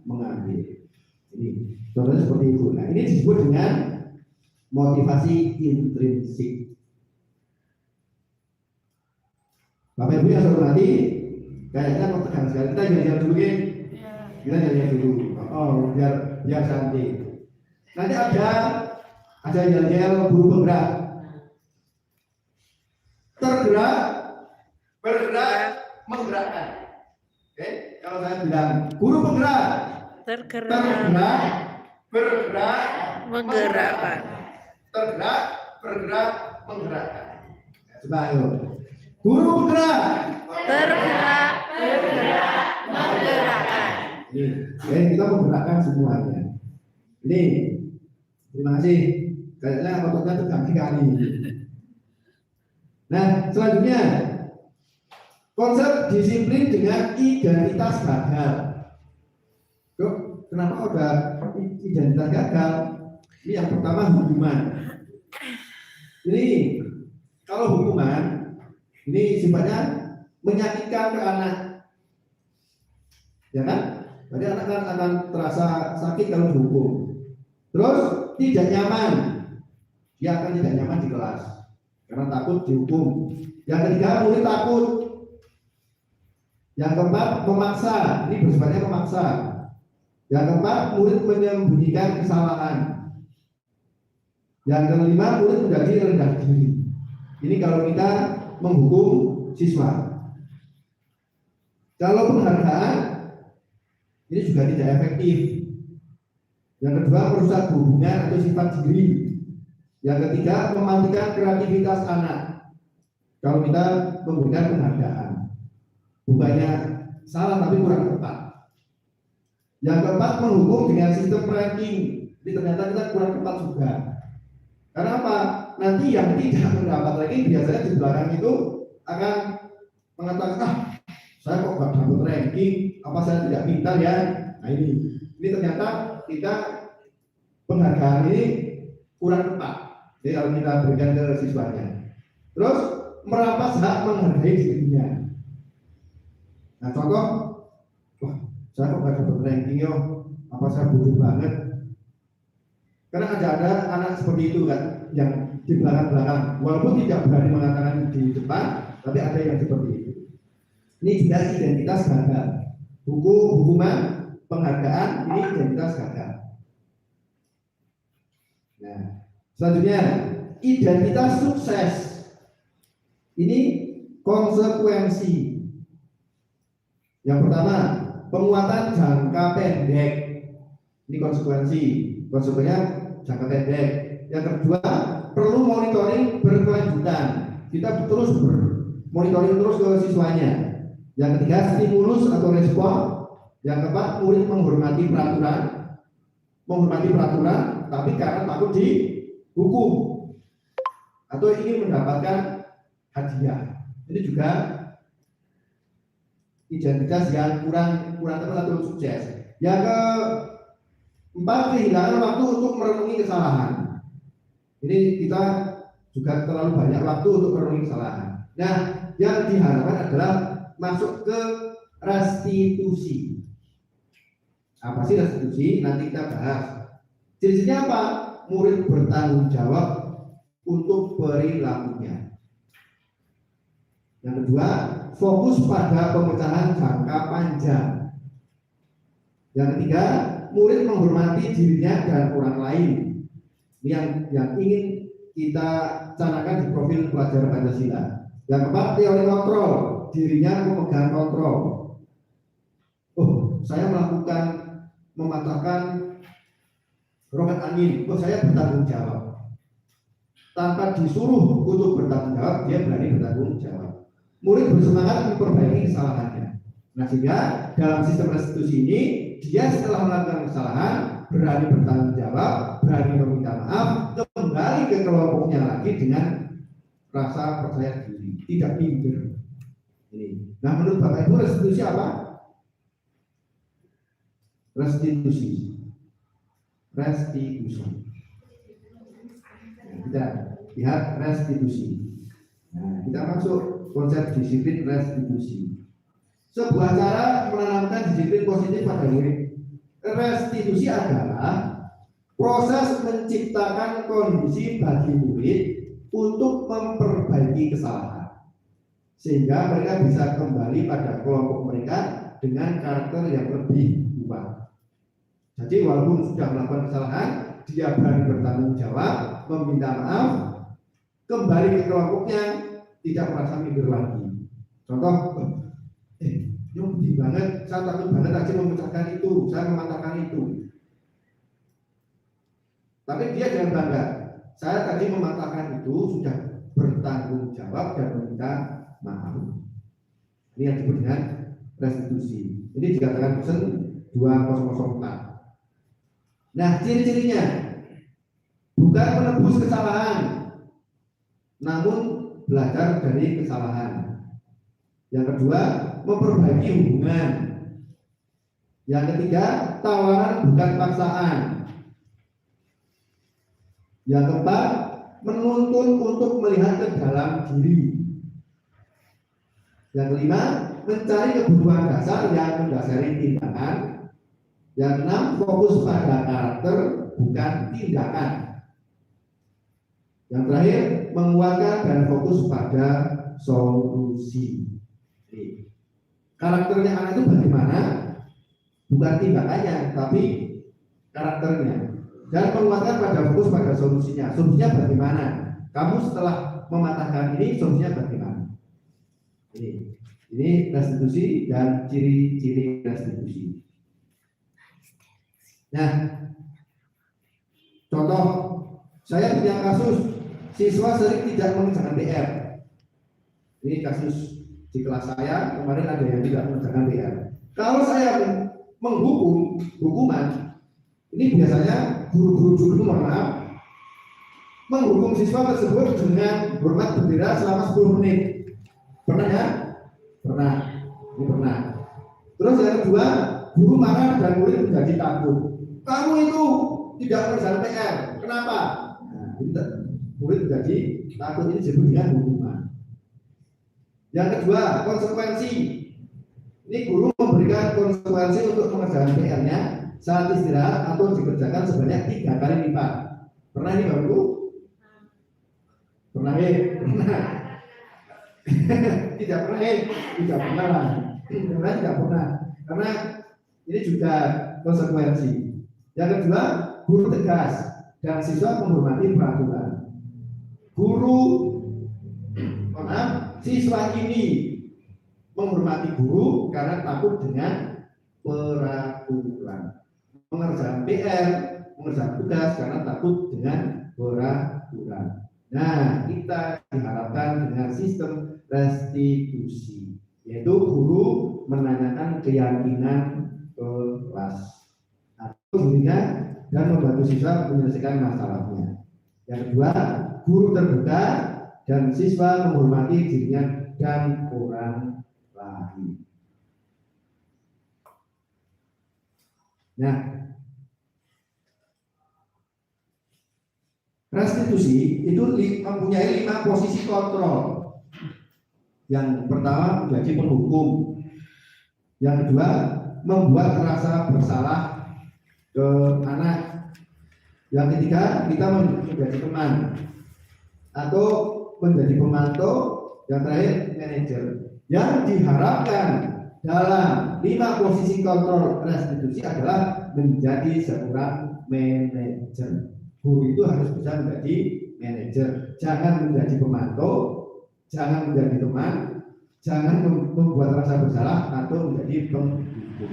mengambil. Ini contohnya seperti itu. Nah, ini disebut dengan motivasi intrinsik. Bapak Ibu yang saya hormati, kayaknya mau tegang sekali. Kita jalan-jalan dulu ya. Kita jalan-jalan dulu. Oh, biar santai. Nanti ada jalan-jalan guru penggerak. Tergerak, bergerak, menggerakkan. Oke, kalau saya bilang guru penggerak, tergerak, bergerak, menggerakkan. Tergerak, bergerak, menggerakkan. Coba ayo. Guru bergerak, tergerak, bergerak, menggerakkan. Ini, kita menggerakkan semuanya. Ini, terima kasih. Kayaknya ototnya tegang sekali. Nah, selanjutnya konsep disiplin dengan identitas gagal. Kenapa udah identitas gagal? Ini yang pertama hukuman. Ini kalau hukuman ini sifatnya menyakitkan ke anak, ya kan? Berarti anak kan akan terasa sakit kalau dihukum. Terus tidak nyaman, dia akan tidak nyaman di kelas karena takut dihukum. Yang ketiga, murid takut. Yang keempat, memaksa. Ini bersifatnya memaksa. Yang keempat, murid menyembunyikan kesalahan. Yang kelima, murid menjadi rendah diri. Ini kalau kita menghukum siswa. Kalau penghargaan, ini juga tidak efektif. Yang kedua, merusak hubungan atau sifat diri. Yang ketiga, mematikan kreativitas anak. Kalau kita memberikan penghargaan, bukannya salah tapi kurang tepat. Yang keempat, menghukum dengan sistem ranking. Ini ternyata kita kurang tepat juga. Karena apa? Nanti yang tidak mendapat ranking biasanya di belakang itu akan mengatakan, saya kok gak dapat ranking, apa saya tidak pintar ya? Nah ini ternyata kita penghargaan ini kurang tepat. Jadi kalau kita berikan ke siswanya. Terus merampas hak menghargai dirinya. Nah contoh, wah saya kok gak dapat ranking yo, apa saya bodoh banget? Karena ada anak seperti itu kan, yang di belakang-belakang, walaupun tidak berani mengatakan di depan, tapi ada yang seperti itu. Ini juga identitas gagal. Hukuman, penghargaan, ini identitas gagal. Nah, selanjutnya identitas sukses. Ini konsekuensi. Yang pertama, penguatan jangka pendek. Ini konsekuensi. Konsekuensinya jangka pendek. Yang kedua, perlu monitoring berkelanjutan. Kita terus monitoring terus ke siswanya. Yang ketiga, stimulus atau respon. Yang keempat, murid menghormati peraturan, tapi karena takut dihukum atau ingin mendapatkan hadiah. Ini juga identitas yang kurang tepat atau sukses. Yang keempat, kehilangan waktu untuk merenungi kesalahan. Ini kita juga terlalu banyak waktu untuk merenungi kesalahan. Nah, yang diharapkan adalah masuk ke restitusi. Apa sih restitusi? Nanti kita bahas. Ciri-cirinya apa? Murid bertanggung jawab untuk perilakunya. Yang kedua, fokus pada pemecahan jangka panjang. Yang ketiga, murid menghormati dirinya dan orang lain. Ini yang ingin kita canangkan di profil pelajar Pancasila. Yang keempat, teori kontrol. Dirinya memegang kontrol. Oh, saya mematahkan roket angin. Oh, saya bertanggung jawab. Tanpa disuruh untuk bertanggung jawab, dia berani bertanggung jawab. Murid bersemangat memperbaiki kesalahannya. Nah, sehingga dalam sistem restitusi ini, dia setelah melakukan kesalahan berani bertanggung jawab, berani meminta maaf, kembali ke kelompoknya lagi dengan rasa percaya diri, tidak minder. Ini. Nah, menurut Bapak Ibu restitusi apa? Restitusi. Nah, kita lihat restitusi. Nah, kita masuk konsep disiplin restitusi. Sebuah cara menanamkan disiplin positif pada murid. Restitusi adalah proses menciptakan kondisi bagi murid untuk memperbaiki kesalahan, sehingga mereka bisa kembali pada kelompok mereka dengan karakter yang lebih kuat. Jadi walaupun sudah melakukan kesalahan, dia berani bertanggung jawab, meminta maaf, kembali ke kelompoknya, tidak merasa minder lagi. Contoh, ini banget, saya takut banget aja memecahkan itu, saya mematahkan itu. Tapi dia jangan bangga. Saya tadi mematahkan itu sudah bertanggung jawab dan meminta maaf. Ini yang disebut dengan restitusi. Ini dikatakan pesan 2004. Nah, ciri-cirinya bukan menebus kesalahan, namun belajar dari kesalahan. Yang kedua, memperbaiki hubungan. Yang ketiga, tawaran bukan paksaan. Yang keempat, menuntun untuk melihat ke dalam diri. Yang kelima, mencari kebutuhan dasar yang mendasari tindakan. Yang enam, fokus pada karakter bukan tindakan. Yang terakhir, menguatkan dan fokus pada solusi. Karakternya anak itu bagaimana? Bukan tindakannya, tapi karakternya. Dan menguatkan pada fokus pada solusinya. Solusinya bagaimana? Kamu setelah mematahkan ini, solusinya bagaimana? Ini restitusi dan ciri-ciri restitusi. Nah, contoh, saya punya kasus siswa sering tidak mengerjakan PR. Ini kasus di kelas saya, kemarin ada yang tidak mengerjakan PR. Kalau saya menghukum, hukuman, ini biasanya guru-guru dulu, mohon maaf, menghukum siswa tersebut dengan hormat bendera selama 10 menit. Pernah ya? Pernah. Ini pernah. Terus yang kedua, guru marah dan murid menjadi takut. Kamu itu tidak mengerjakan PR. Kenapa? Nah, murid menjadi takut, ini disebut dengan hukuman. Yang kedua, konsekuensi. Ini guru memberikan konsekuensi untuk mengerjakan PR-nya saat istirahat atau dikerjakan sebanyak 3 kali lipat. Pernah ini Bapak-Ibu? Pernah ya? Pernah. Tidak pernah ya? Tidak pernah lah. Tidak pernah. Karena ini juga konsekuensi. Yang kedua, guru tegas dan siswa menghormati peraturan. Guru, siswa ini menghormati guru karena takut dengan peraturan. Mengerjakan PR, mengerjakan tugas karena takut dengan peraturan. Nah, kita diharapkan dengan sistem restitusi, yaitu guru menanyakan keyakinan kelas atau gurunya dan membantu siswa menyelesaikan masalahnya. Yang kedua, guru terbuka dan siswa menghormati dirinya dan orang lain. Nah, restitusi itu mempunyai 5 posisi kontrol. Yang pertama menjadi penghukum. Yang kedua, membuat rasa bersalah ke anak. Yang ketiga, kita menjadi teman atau menjadi pemantau. Yang terakhir, manajer. Yang diharapkan dalam 5 posisi kontrol restitusi adalah menjadi seorang manajer. Guru itu harus bisa menjadi manajer, jangan menjadi pemantau, jangan menjadi teman, jangan membuat rasa bersalah atau menjadi penghukum.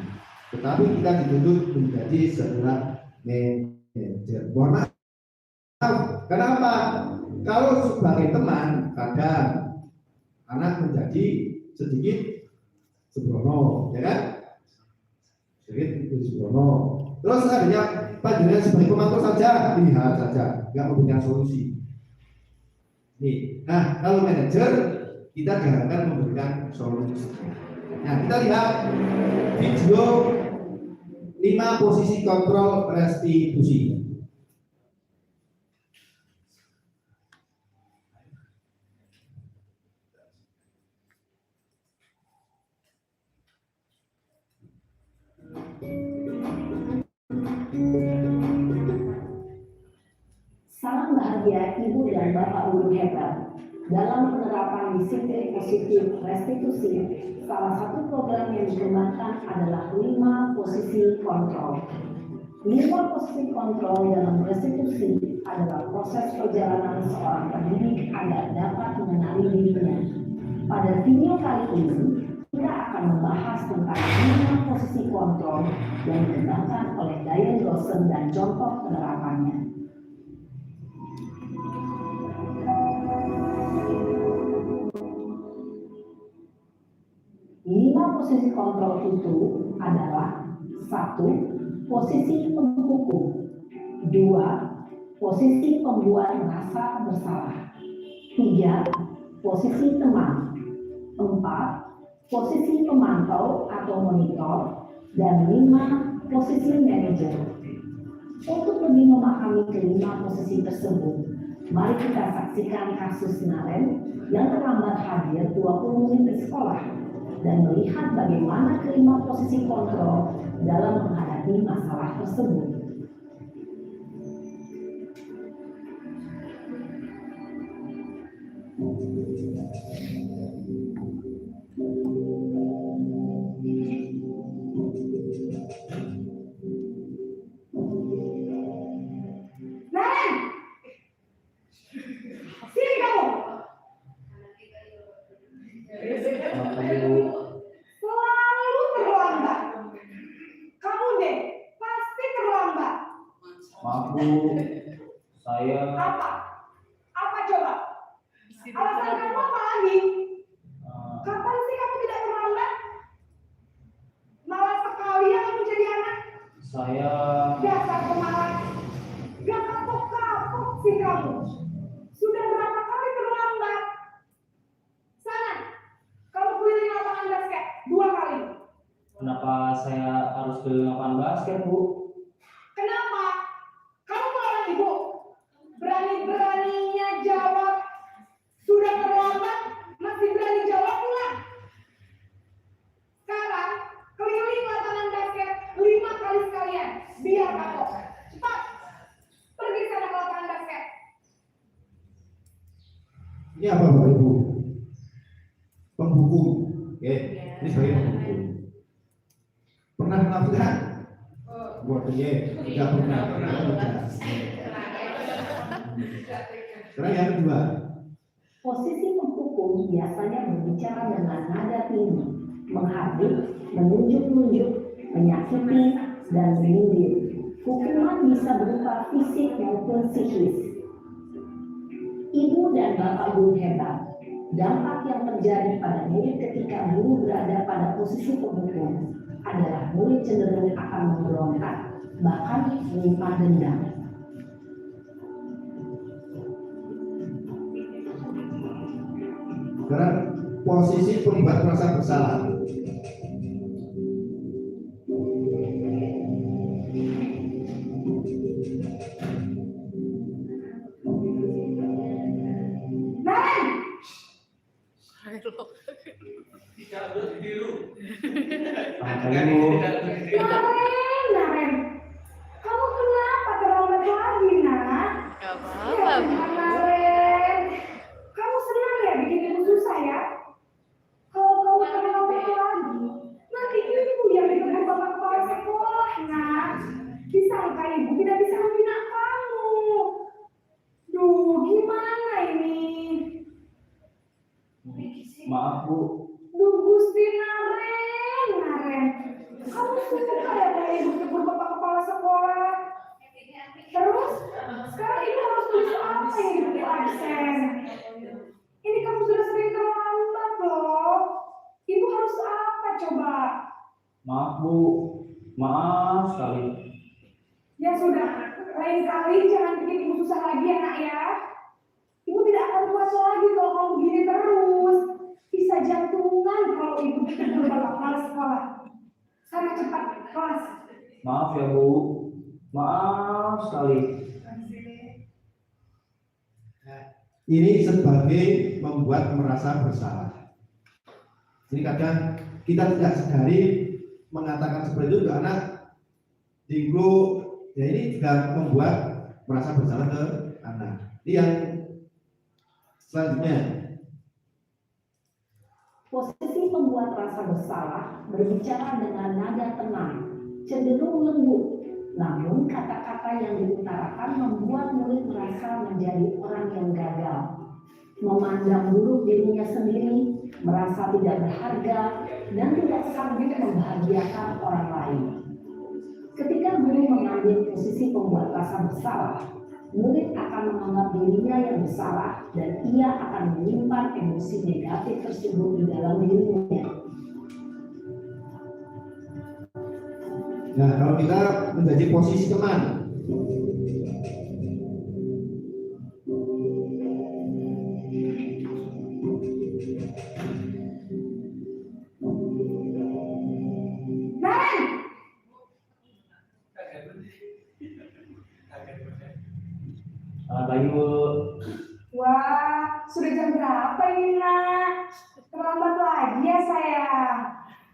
Tetapi kita dituntut menjadi seorang manajer. Mohon maaf, kenapa? Kalau sebagai teman, kadang anak menjadi sedikit sembrono, ya kan? Sedikit sembrono. Terus adanya panjenengan sebagai pemantau saja, lihat saja, nggak memberikan solusi. Nih, nah kalau manajer kita diharapkan memberikan solusi. Nah, kita lihat video 5 posisi kontrol restitusi. Salam bahagia Ibu dan Bapak Guru hebat. Dalam penerapan disiplin positif restitusi, salah satu program yang dikembangkan adalah 5 posisi kontrol. 5 posisi kontrol dalam restitusi adalah proses perjalanan seorang pendidik agar dapat mengenali dirinya. Pada video kali ini, kita akan membahas tentang 5 posisi kontrol yang dikembangkan oleh Diane Lawson dan contoh penerapannya. 5 posisi kontrol itu adalah 1. Posisi penghukum, 2. Posisi pembuat merasa bersalah, 3. Posisi teman, 4. Posisi pemantau atau monitor, dan 5. Posisi manajer. Untuk lebih memahami kelima posisi tersebut, Mari kita saksikan kasus Naren yang terlambat hadir 20 menit di sekolah dan melihat bagaimana kelima posisi kontrol dalam menghadapi masalah tersebut. Selalu terlambat. Kamu deh, pasti terlambat. Maaf Bu, saya Apa? Apa coba? Alasan kamu apa lagi? Kapan sih kamu tidak terlambat? Malas sekali ya kamu jadi anak. saya Dasar pemalas. Gak kapok-kapok sih kamu. Sudah berapa kali terlambat? Sana, kamu keliling lapangan basket 2 kali. kenapa saya harus ke lapangan basket Bu? Kenapa? Kamu melawan ibu. Berani-beraninya jawab. Sudah terlambat, masih berani jawab pula. Sekarang, keliling lapangan basket 5 kali sekalian. Biar kapok. Cepat. Pergi sana ke lapangan basket. Ini apa Bapak Ibu? Penghukum. Oke, ini sebagai penghukum. Pernah melakukan? Buat tidak pernah. Sekarang yang kedua. Posisi penghukum biasanya berbicara dengan nada tinggi, menghardik, menunjuk-nunjuk, menyakiti, dan menyindir. Hukuman bisa berupa fisik maupun psikis. Ibu dan bapak guru hebat. Dampak yang terjadi pada murid ketika guru berada pada posisi penghukum adalah murid cenderung akan memberontak, bahkan menyimpan dendam. Sekarang posisi pembuat merasa bersalah. Naren, Saya Bu, Naren. Kamu kenapa terlambat lagi, nak? Gak Ya, apa-apa, Bu. Naren. Kamu senang ya bikin ibu susah ya? Kalau kamu terlambat lagi, nanti ibu yang ditegur bapak kepala sekolah, nak. Disangka ibu tidak bisa membina kamu. Duh, gimana ini? maaf Bu, Duh, Gusti Naren. Kamu suka ya kalau ibu tegur bapak kepala sekolah? Terus, sekarang ibu harus tulis apa yang ibu absen? Ini kamu sudah sering terlambat loh. Ibu harus apa coba? maaf Bu, maaf sekali. Ya sudah, lain kali jangan bikin ibu susah lagi ya nak ya. Ibu tidak akan puas lagi kalau kamu begini terus. Bisa jantungan kalau ibu ditegur bapak kepala sekolah. Sana cepat kelas. Maaf ya Bu, maaf sekali. Ini sebagai membuat merasa bersalah. Ini kadang kita tidak sadari mengatakan seperti itu ke anak. Dinggo, ya ini juga membuat merasa bersalah ke anak. Ini yang selanjutnya. Posisi pembuat rasa bersalah berbicara dengan nada tenang, cenderung lembut. Namun kata-kata yang diutarakan membuat murid merasa menjadi orang yang gagal, memandang buruk dirinya sendiri, merasa tidak berharga, dan tidak sanggup membahagiakan orang lain. Ketika guru mengambil posisi pembuat rasa bersalah, murid akan menganggap dirinya yang bersalah dan ia akan menyimpan emosi negatif tersebut di dalam dirinya. Nah, kalau kita menjadi posisi teman, Naren, Selamat pagi Bu. Wah, sudah jam berapa ini nak? Terlambat lagi ya sayang.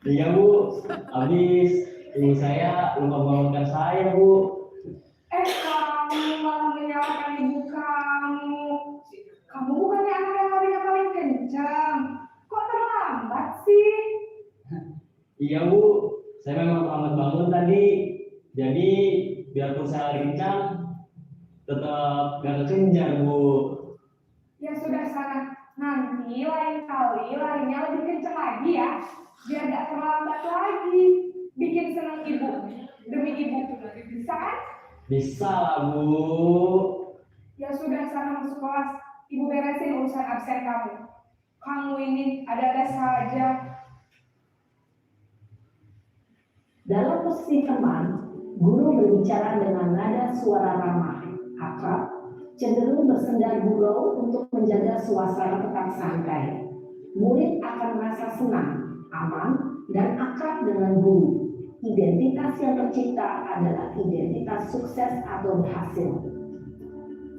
Iya Bu, habis ibu saya lupa bangunkan saya Bu. Kamu malah menyalahkan ibu kamu. Kamu bukannya anak yang larinya paling kencang. Kok terlambat sih? Iya Bu, saya memang terlambat bangun tadi. Jadi biarpun saya lari kencang, tetap gak kekejar Bu. Ya sudah sana. Nanti lain kali larinya lebih kencang lagi ya. Biar gak terlambat lagi. Bikin senang ibu. Demi ibu. Bisa kan? Bisa lah Bu. Ya sudah sana masuk kelas. Ibu beresin urusan absen kamu. Kamu ini ada-ada saja. Dalam posisi teman, guru berbicara dengan nada suara ramah, akrab, cenderung bersendar gurau untuk menjaga suasana tetap santai. Murid akan merasa senang, aman, dan akrab dengan guru. Identitas yang tercipta adalah identitas sukses atau berhasil.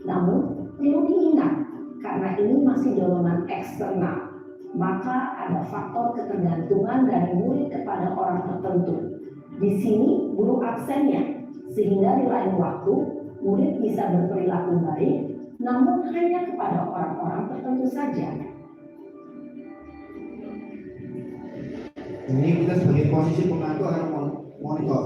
Namun, perlu diingat, karena ini masih dorongan eksternal, maka ada faktor ketergantungan dari murid kepada orang tertentu. Di sini guru absennya, sehingga di lain waktu murid bisa berperilaku baik, namun hanya kepada orang-orang tertentu saja. Ini kita sebagai posisi pembantu akan monitor.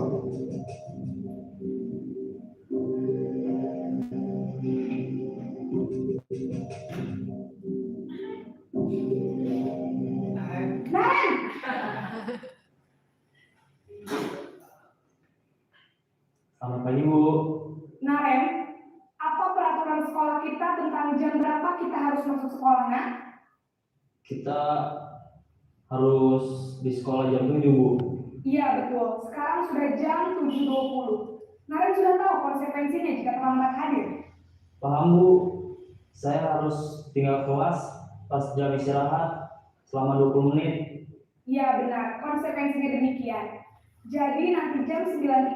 Selamat pagi Bu. Naren, apa peraturan sekolah kita tentang jam berapa kita harus masuk sekolah, nak? Kita harus di sekolah jam 7 Bu. Iya betul, sekarang sudah jam 7.20. Naren sudah tahu konsekuensinya jika terlambat hadir. Paham Bu, saya harus tinggal kelas pas jam istirahat selama 20 menit. Iya benar, konsekuensinya demikian. Jadi nanti jam 9.30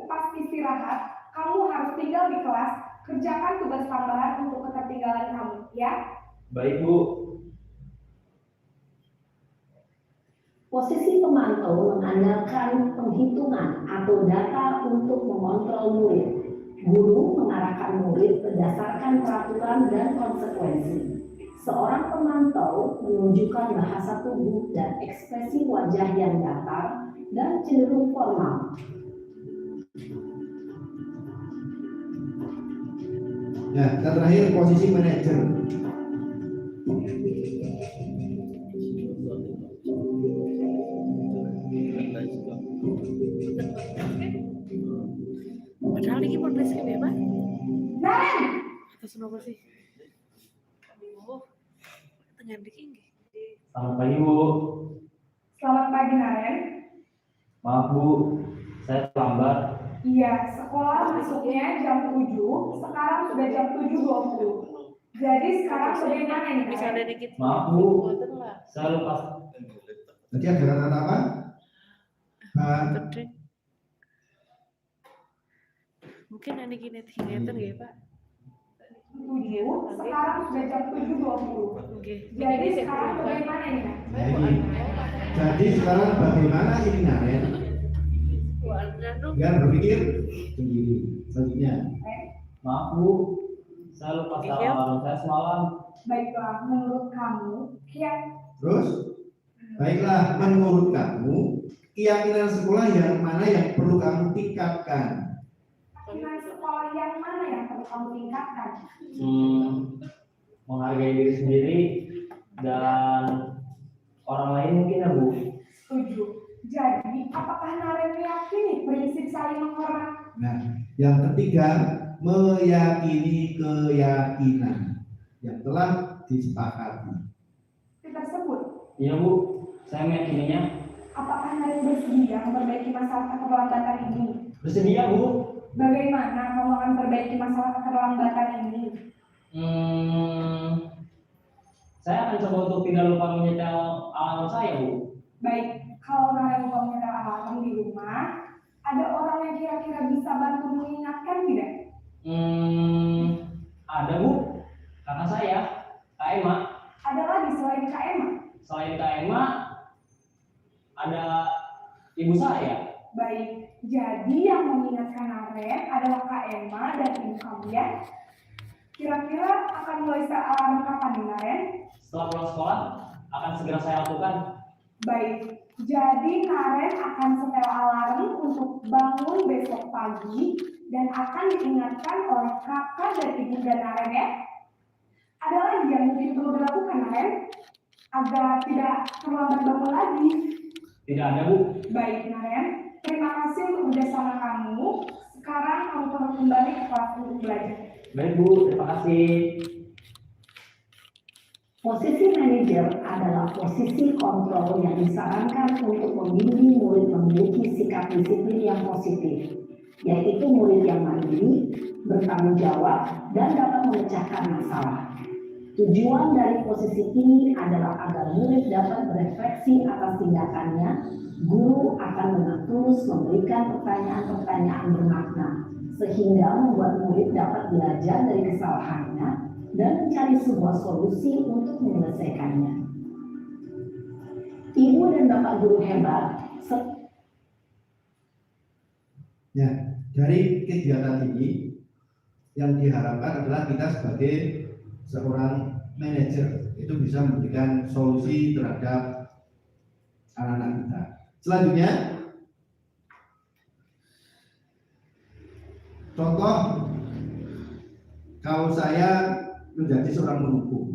pas istirahat, kamu harus tinggal di kelas, kerjakan tugas tambahan untuk ketertinggalan kamu, ya? Baik Bu. Posisi pemantau mengandalkan penghitungan atau data untuk mengontrol murid. Guru mengarahkan murid berdasarkan peraturan dan konsekuensi. Seorang pemantau menunjukkan bahasa tubuh dan ekspresi wajah yang datar dan cenderung formal. Nah, kita terakhir posisi manajer. Padahal ini podcast ini Pak. Naren! Atas nomor sih. Oh, tengah dikinggi. Selamat pagi Bu. Selamat pagi Naren. Maaf Bu, saya terlambat. Iya, sekolah masuknya jam 7, sekarang sudah jam 7.20. Jadi sekarang bagaimana nih? Bisa ada dikit. Maaf Bu, saya lupa. Tadi ada kata apa? Pedring. Mungkin ada gini tinggal ya Pak. 7, sekarang sudah jam 7.20. Oke. Jadi sekarang bagaimana nih? Nah, ini. Jadi sekarang bagaimana ini Naren? Biar berpikir sendiri. Selanjutnya. Maaf Bu, saya lupa salam bareng saya semalam. Baiklah, menurut kamu, Terus, baiklah menurut kamu keyakinan sekolah yang mana yang perlu kamu tingkatkan? keyakinan sekolah yang mana yang perlu kamu tingkatkan? Menghargai diri sendiri dan orang lain mungkin ya Bu. Setuju. Jadi, apakah Naren meyakini prinsip saling menghormati? Nah, yang ketiga, meyakini keyakinan yang telah disepakati. Tersebut, Iya Bu, saya meyakininya. apakah Naren bersedia memperbaiki masalah keterlambatan ini? Bersedia Bu. Bagaimana kamu akan perbaiki masalah keterlambatan ini? Saya akan coba untuk tidak lupa menyetel alarm saya Bu. Baik, kalau Naren lupa menyetel alarm di rumah, ada orang yang kira-kira bisa bantu mengingatkan tidak? Ada Bu, kakak saya, Kak Emma. Ada lagi selain Kak Emma? Selain Kak Emma, ada ibu saya. Baik, jadi yang mengingatkan Naren adalah Kak Emma dan ibu kamu ya. Kira-kira akan mulai alarm kapan nih Naren? Setelah pulang sekolah, akan segera saya lakukan. Baik, jadi Naren akan setel alarm untuk bangun besok pagi dan akan diingatkan oleh kakak dan ibu dan Naren ya. Ada lagi yang mungkin perlu dilakukan Naren agar tidak terlambat bangun lagi? Tidak ada Bu. Baik Naren, terima kasih untuk kerjasama kamu. Sekarang kamu perlu kembali ke kelas untuk belajar. Baik Bu, terima kasih. Posisi manajer adalah posisi kontrol yang disarankan untuk membimbing murid memiliki sikap disiplin yang positif, yaitu murid yang mandiri, bertanggung jawab, dan dapat memecahkan masalah. Tujuan dari posisi ini adalah agar murid dapat berefleksi atas tindakannya. Guru akan dengan tulus memberikan pertanyaan-pertanyaan bermakna, sehingga membuat murid dapat belajar dari kesalahannya dan mencari sebuah solusi untuk menyelesaikannya. Ibu dan Bapak guru hebat. Ya, dari kegiatan ini yang diharapkan adalah kita sebagai seorang manajer itu bisa memberikan solusi terhadap anak-anak kita. Selanjutnya, contoh kalau saya menjadi seorang penghukum,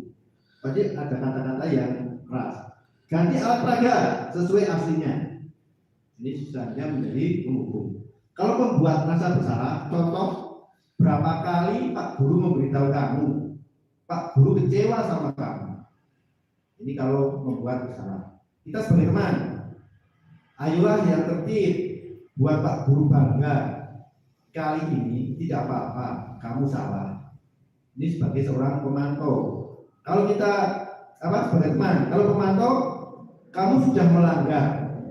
pasti ada kata-kata yang keras. Ganti alat peraga sesuai aslinya. Ini susahnya menjadi penghukum. Kalau membuat rasa bersalah, contoh berapa kali Pak Guru memberitahu kamu, Pak Guru kecewa sama kamu. Ini kalau membuat bersalah. Kita sebagai teman, ayolah yang tertib, buat Pak Guru bangga. Kali ini tidak apa-apa, kamu salah. Ini sebagai seorang pemantau. Kalau kita sebagai teman, kalau pemantau, kamu sudah melanggar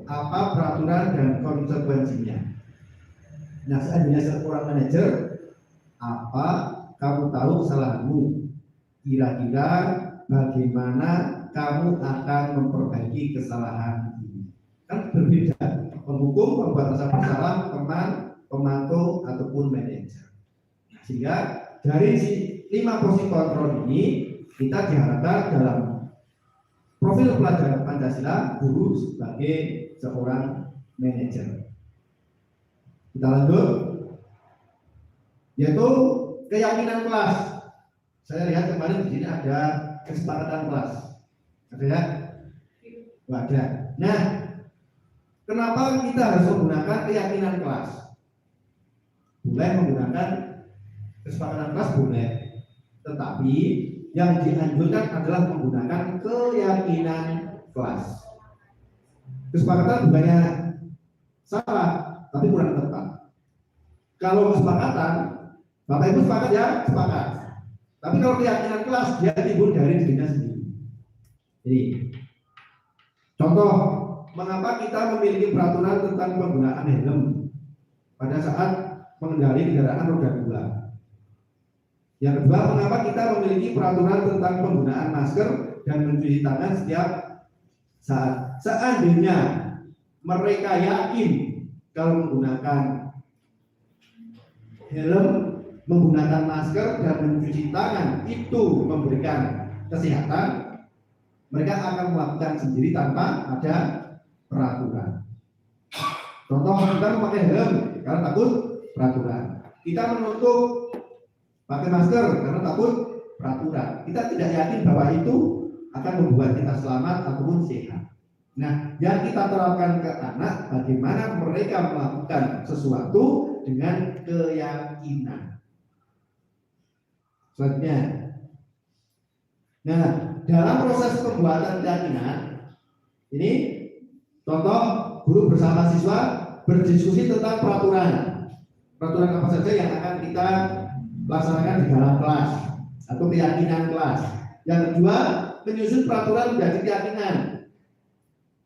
apa peraturan dan konsekuensinya. Nah, seandainya seorang manajer, apa kamu tahu kesalahanmu? Kira-kira bagaimana kamu akan memperbaiki kesalahan ini? Kan berbeda. Penghukum, membuat rasa bersalah, teman, pemantau ataupun manajer. Sehingga dari 5 posisi kontrol ini kita diharapkan dalam profil pelajaran Pancasila guru sebagai seorang manajer. Kita lanjut, yaitu keyakinan kelas. Saya lihat kemarin di sini ada kesepakatan kelas. Ada ya? Ada. Nah, kenapa kita harus menggunakan keyakinan kelas? Boleh menggunakan kesepakatan kelas boleh, tetapi yang dianjurkan adalah menggunakan keyakinan kelas. Kesepakatan bukannya salah, tapi kurang tepat. Kalau kesepakatan, Bapak Ibu sepakat ya, sepakat. Tapi kalau keyakinan kelas, dia timbul dari dirinya sendiri. Jadi, contoh, mengapa kita memiliki peraturan tentang penggunaan helm pada saat mengendarai kendaraan roda 2? Yang kedua, mengapa kita memiliki peraturan tentang penggunaan masker dan mencuci tangan setiap saat? Seandainya mereka yakin kalau menggunakan helm, menggunakan masker dan mencuci tangan itu memberikan kesehatan, mereka akan melakukan sendiri tanpa ada peraturan. Contoh, kita memakai helm karena takut peraturan. Kita menutup pakai masker karena takut peraturan. Kita tidak yakin bahwa itu akan membuat kita selamat ataupun sehat. Nah, yang kita terapkan ke anak, bagaimana mereka melakukan sesuatu dengan keyakinan. Selanjutnya, nah, dalam proses pembuatan keyakinan ini, contoh guru bersama siswa berdiskusi tentang peraturan apa saja yang akan kita laksanakan di dalam kelas atau keyakinan kelas. Yang kedua, menyusun peraturan menjadi keyakinan.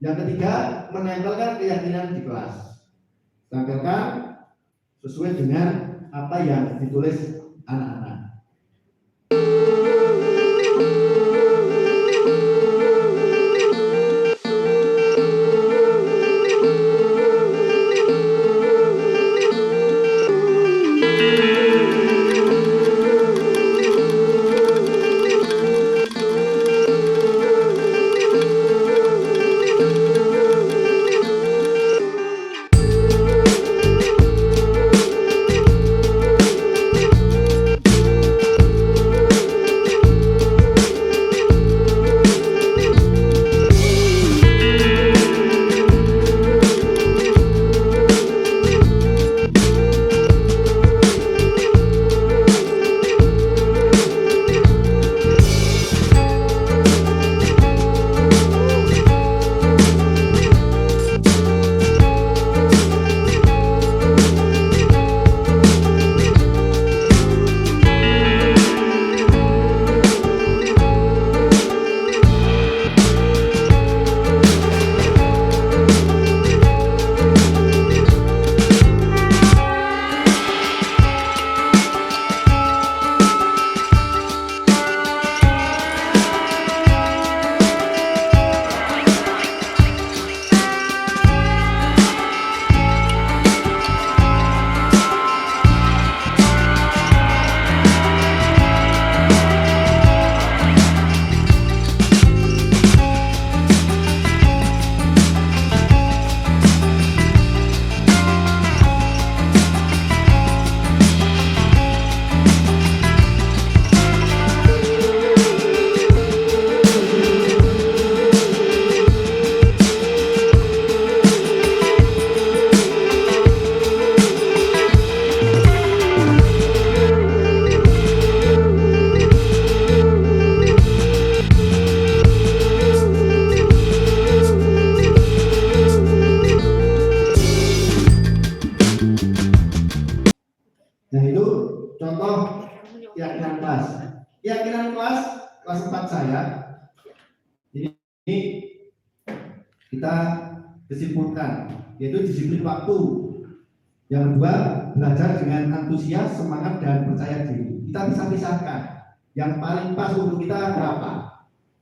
Yang ketiga, menempelkan keyakinan di kelas. Tempelkan sesuai dengan apa yang ditulis anak-anak. pendapat saya, ini kita kesimpulkan, yaitu disiplin waktu. Yang kedua, belajar dengan antusias, semangat, dan percaya diri. Kita bisa pisahkan yang paling pas untuk kita berapa.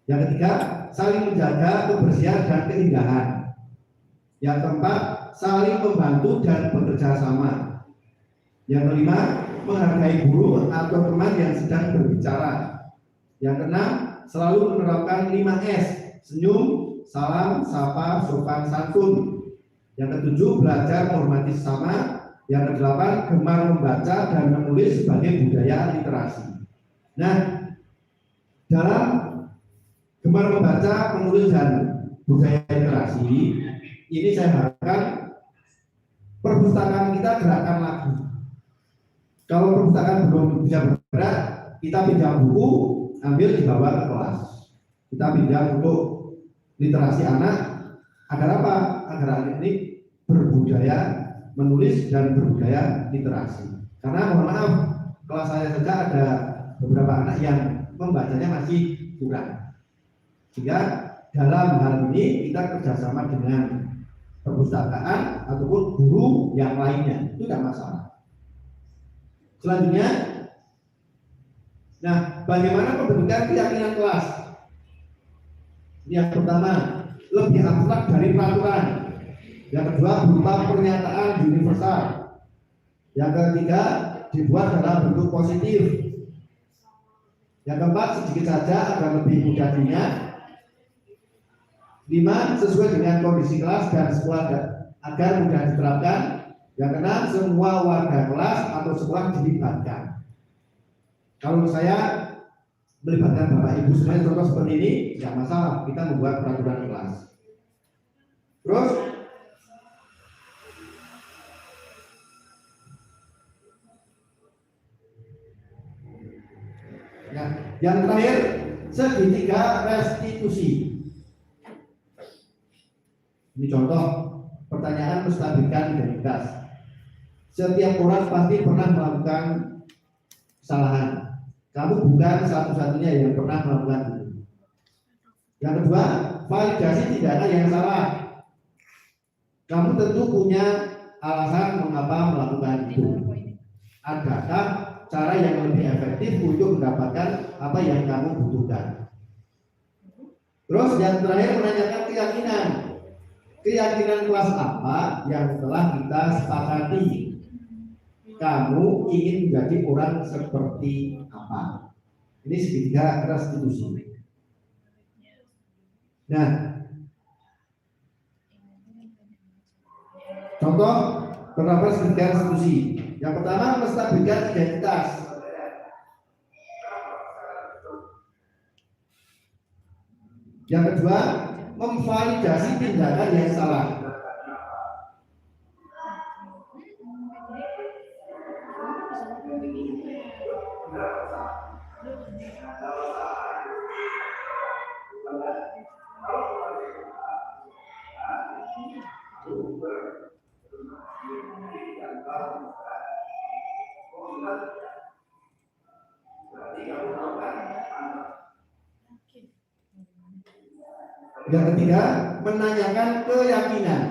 Yang ketiga, saling menjaga kebersihan dan keindahan. Yang keempat, saling membantu dan bekerja sama. Yang kelima, menghargai guru atau teman yang sedang berbicara. Yang keenam, selalu menerapkan 5S, senyum, salam, sapa, sopan, santun. Yang ketujuh, belajar menghormati sesama. Yang kedelapan, gemar membaca dan menulis sebagai budaya literasi. Nah, dalam gemar membaca, menulis, dan budaya literasi ini saya harapkan perpustakaan kita gerakkan lagi. Kalau perpustakaan belum bisa bergerak, kita pinjam buku, ambil dibawa ke kelas. Kita pinjam untuk literasi anak, agar apa? Agar anak ini berbudaya menulis dan berbudaya literasi. Karena mohon maaf, kelas saya saja ada beberapa anak yang membacanya masih kurang. Sehingga dalam hal ini kita kerjasama dengan perpustakaan ataupun guru yang lainnya, itu tidak masalah. Selanjutnya, nah, bagaimana pembentukan keyakinan kelas? Yang pertama, lebih abstrak dari peraturan. Yang kedua, berupa pernyataan universal. Yang ketiga, dibuat dalam bentuk positif. Yang keempat, sedikit saja agar lebih mudah diingat. 5, sesuai dengan kondisi kelas dan sekolah agar mudah diterapkan. Yang keenam, semua warga kelas atau sekolah dilibatkan. Kalau saya melibatkan Bapak Ibu semuanya contoh seperti ini, tidak masalah, kita membuat peraturan kelas. Terus ya, yang terakhir, segitiga restitusi. Ini contoh pertanyaan menstabilkan identitas. Setiap orang pasti pernah melakukan kesalahan. Kamu bukan satu-satunya yang pernah melakukan itu. Yang kedua, validasi tindakan yang salah. Kamu tentu punya alasan mengapa melakukan itu. Adakah cara yang lebih efektif untuk mendapatkan apa yang kamu butuhkan? Terus yang terakhir, menanyakan keyakinan. Keyakinan kelas apa yang telah kita sepakati? Kamu ingin menjadi orang seperti apa? Ini segitiga restitusi. Nah, contoh penerapan segitiga restitusi. Yang pertama, menstabilkan identitas. Yang kedua, memvalidasi tindakan yang salah. Yang ketiga, menanyakan keyakinan.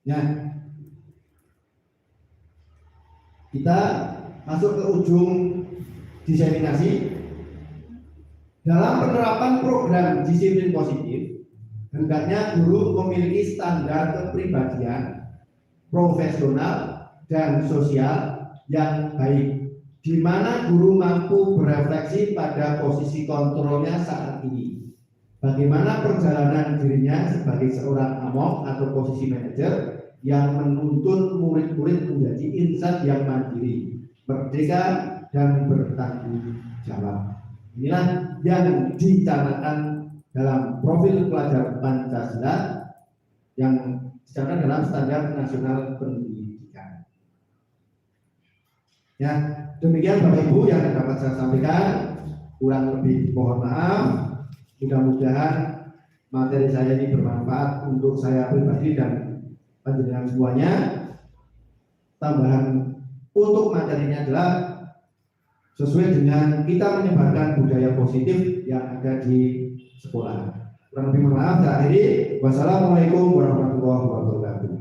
Nah, kita masuk ke ujung diseminasi. Dalam penerapan program disiplin positif, hendaknya guru memiliki standar kepribadian, profesional, dan sosial yang baik, di mana guru mampu berefleksi pada posisi kontrolnya saat ini. Bagaimana perjalanan dirinya sebagai seorang among atau posisi manajer yang menuntun murid-murid menjadi insan yang mandiri, merdeka, dan bertanggung jawab. Inilah yang dicanangkan dalam profil pelajar Pancasila yang dicanangkan dalam standar nasional pendidikan. Ya, demikian Bapak Ibu yang dapat saya sampaikan. Kurang lebih mohon maaf. Mudah-mudahan materi saya ini bermanfaat untuk saya pribadi dan panjenengan semuanya. Tambahan untuk materinya adalah sesuai dengan kita menyebarkan budaya positif yang ada di sekolah. Kurang lebih mohon maaf, saya akhiri. Wassalamualaikum warahmatullahi wabarakatuh.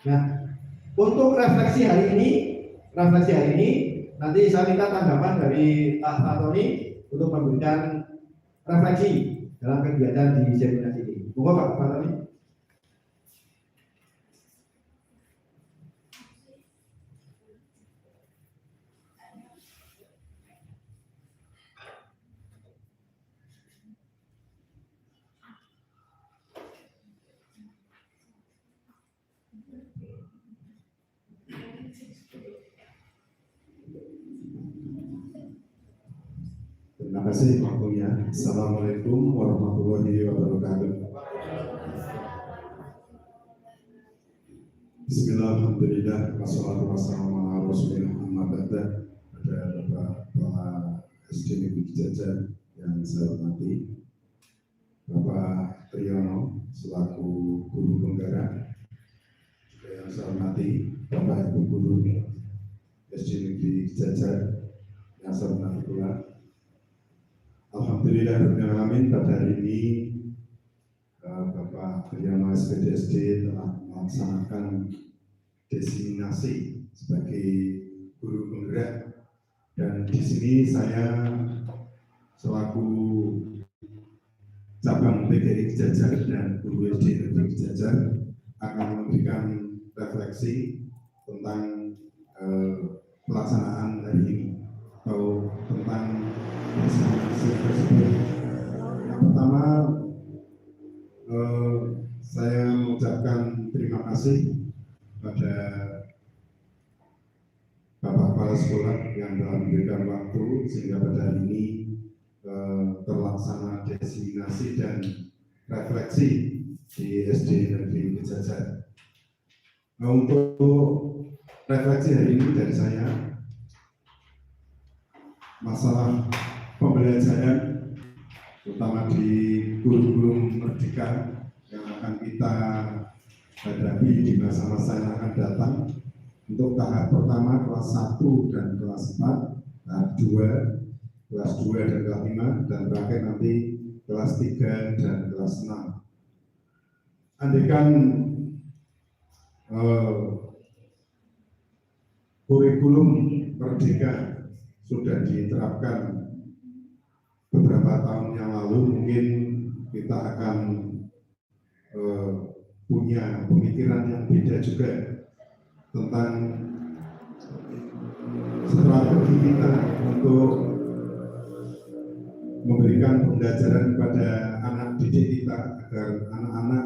Nah, untuk refleksi hari ini nanti saya minta tanggapan dari Pak Tony untuk memberikan refleksi dalam kegiatan di seminar ini. Monggo Pak Tony. Terima kasih waktunya. Assalamualaikum warahmatullahi wabarakatuh. Bismillahirrahmanirrahim. Wassalatu wassalamu ala rasulillah amma ba'da. Pada Bapak Kepala SD Negeri Jajar yang saya hormati, Bapak Triyono selaku guru penggerak, juga yang saya hormati Bapak Ibu guru SD Negeri Jajar yang saya hormati pula. Alhamdulillahirrahmanirrahim, pada hari ini Bapak Triyono SPDSD telah melaksanakan designasi sebagai guru penggerak, dan di sini saya selaku cabang PGRI Jajar dan guru SD Negeri Jajar akan memberikan refleksi tentang pelaksanaan hari ini atau tentang designasi tersebut. Yang pertama, saya mengucapkan terima kasih pada Bapak Kepala Sekolah yang telah memberikan waktu sehingga pada hari ini terlaksana designasi dan refleksi di SD Negeri Jajar. Untuk refleksi hari ini dari saya, masalah pembelajaran terutama di kurikulum merdeka yang akan kita hadapi di masa-masa yang akan datang. Untuk tahap pertama kelas 1 dan kelas 4, tahap 2, kelas 2 dan kelas 5, dan terakhir nanti kelas 3 dan kelas 6. Andaikan kurikulum merdeka sudah diterapkan beberapa tahun yang lalu, mungkin kita akan punya pemikiran yang beda juga tentang strategi kita untuk memberikan pembelajaran kepada anak didik kita agar anak-anak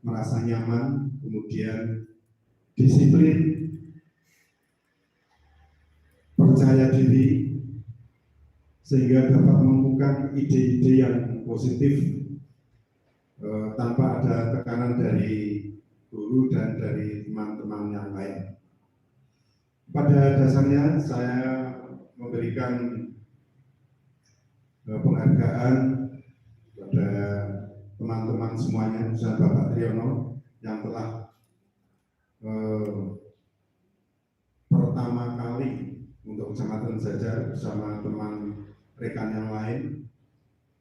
merasa nyaman, kemudian disiplin, percaya diri, sehingga dapat menemukan ide-ide yang positif tanpa ada tekanan dari guru dan dari teman-teman yang lain. Pada dasarnya saya memberikan penghargaan kepada teman-teman semuanya, khususnya Bapak Triyono yang telah pertama kali untuk Kecamatan Jajar bersama teman rekan yang lain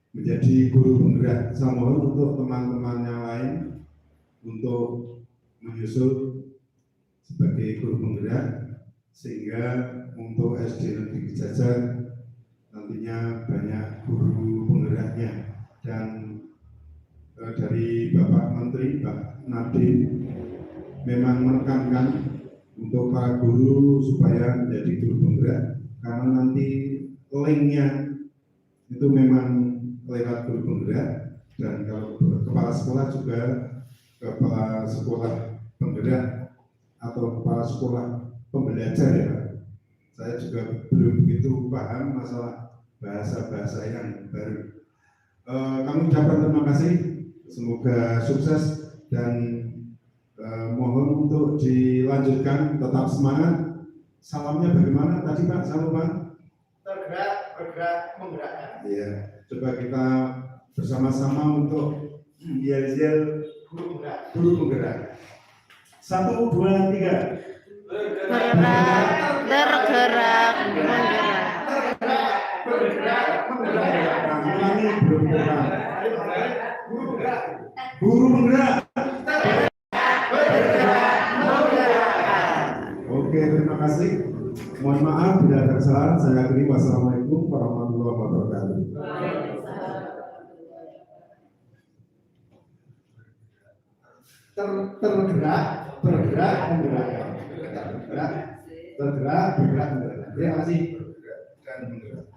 menjadi guru penggerak. Saya mohon untuk teman-teman yang lain untuk menyusul sebagai guru penggerak, sehingga untuk SD Negeri Jajar nantinya banyak guru penggeraknya. Dan dari Bapak Menteri, Pak Nadiem, memang menekankan untuk para guru supaya menjadi guru penggerak, karena nanti linknya itu memang lewat guru penggerak. Dan kalau kepala sekolah juga kepala sekolah penggerak atau kepala sekolah pembelajar, ya Pak. Saya juga belum begitu paham masalah bahasa-bahasa yang baru. Kami ucapkan terima kasih, semoga sukses, dan mohon untuk dilanjutkan, tetap semangat. Salamnya bagaimana tadi Pak? Saya lupa. Tergerak, bergerak, menggerakkan. Iya, Coba kita bersama-sama untuk yel-yel guru penggerak. 1, 2, 3. Bergerak, tergerak, menggerak. Nah, ulangi bergerak. Guru penggerak. Oke, terima kasih. Mohon maaf bila ada kesalahan. Saya akhiri. Wassalamualaikum warahmatullahi wabarakatuh. Tergerak, bergerak, menggerakkan. Tergerak, bergerak, menggerakkan. Terima kasih. Dan menggerak.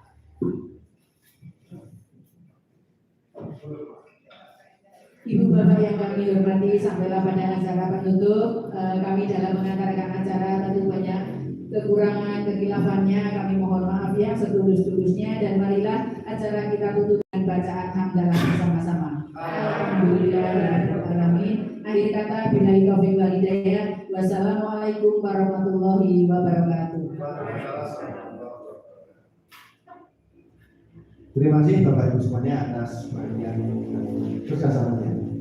Ibu Bapak yang kami hormati, sampailah pada acara penutup. Kami dalam mengantarkan acara tentu banyak kekurangan, kekilafannya. Kami mohon maaf yang setulus-tulusnya, dan marilah acara kita tutup dengan bacaan hamdalah bersama-sama. Alhamdulillahirrahmanirrahim. Akhir kata, billahi taufiq wal hidayah. Wassalamualaikum warahmatullahi wabarakatuh. Terima kasih Bapak Ibu semuanya atas perhatian kerjasamanya.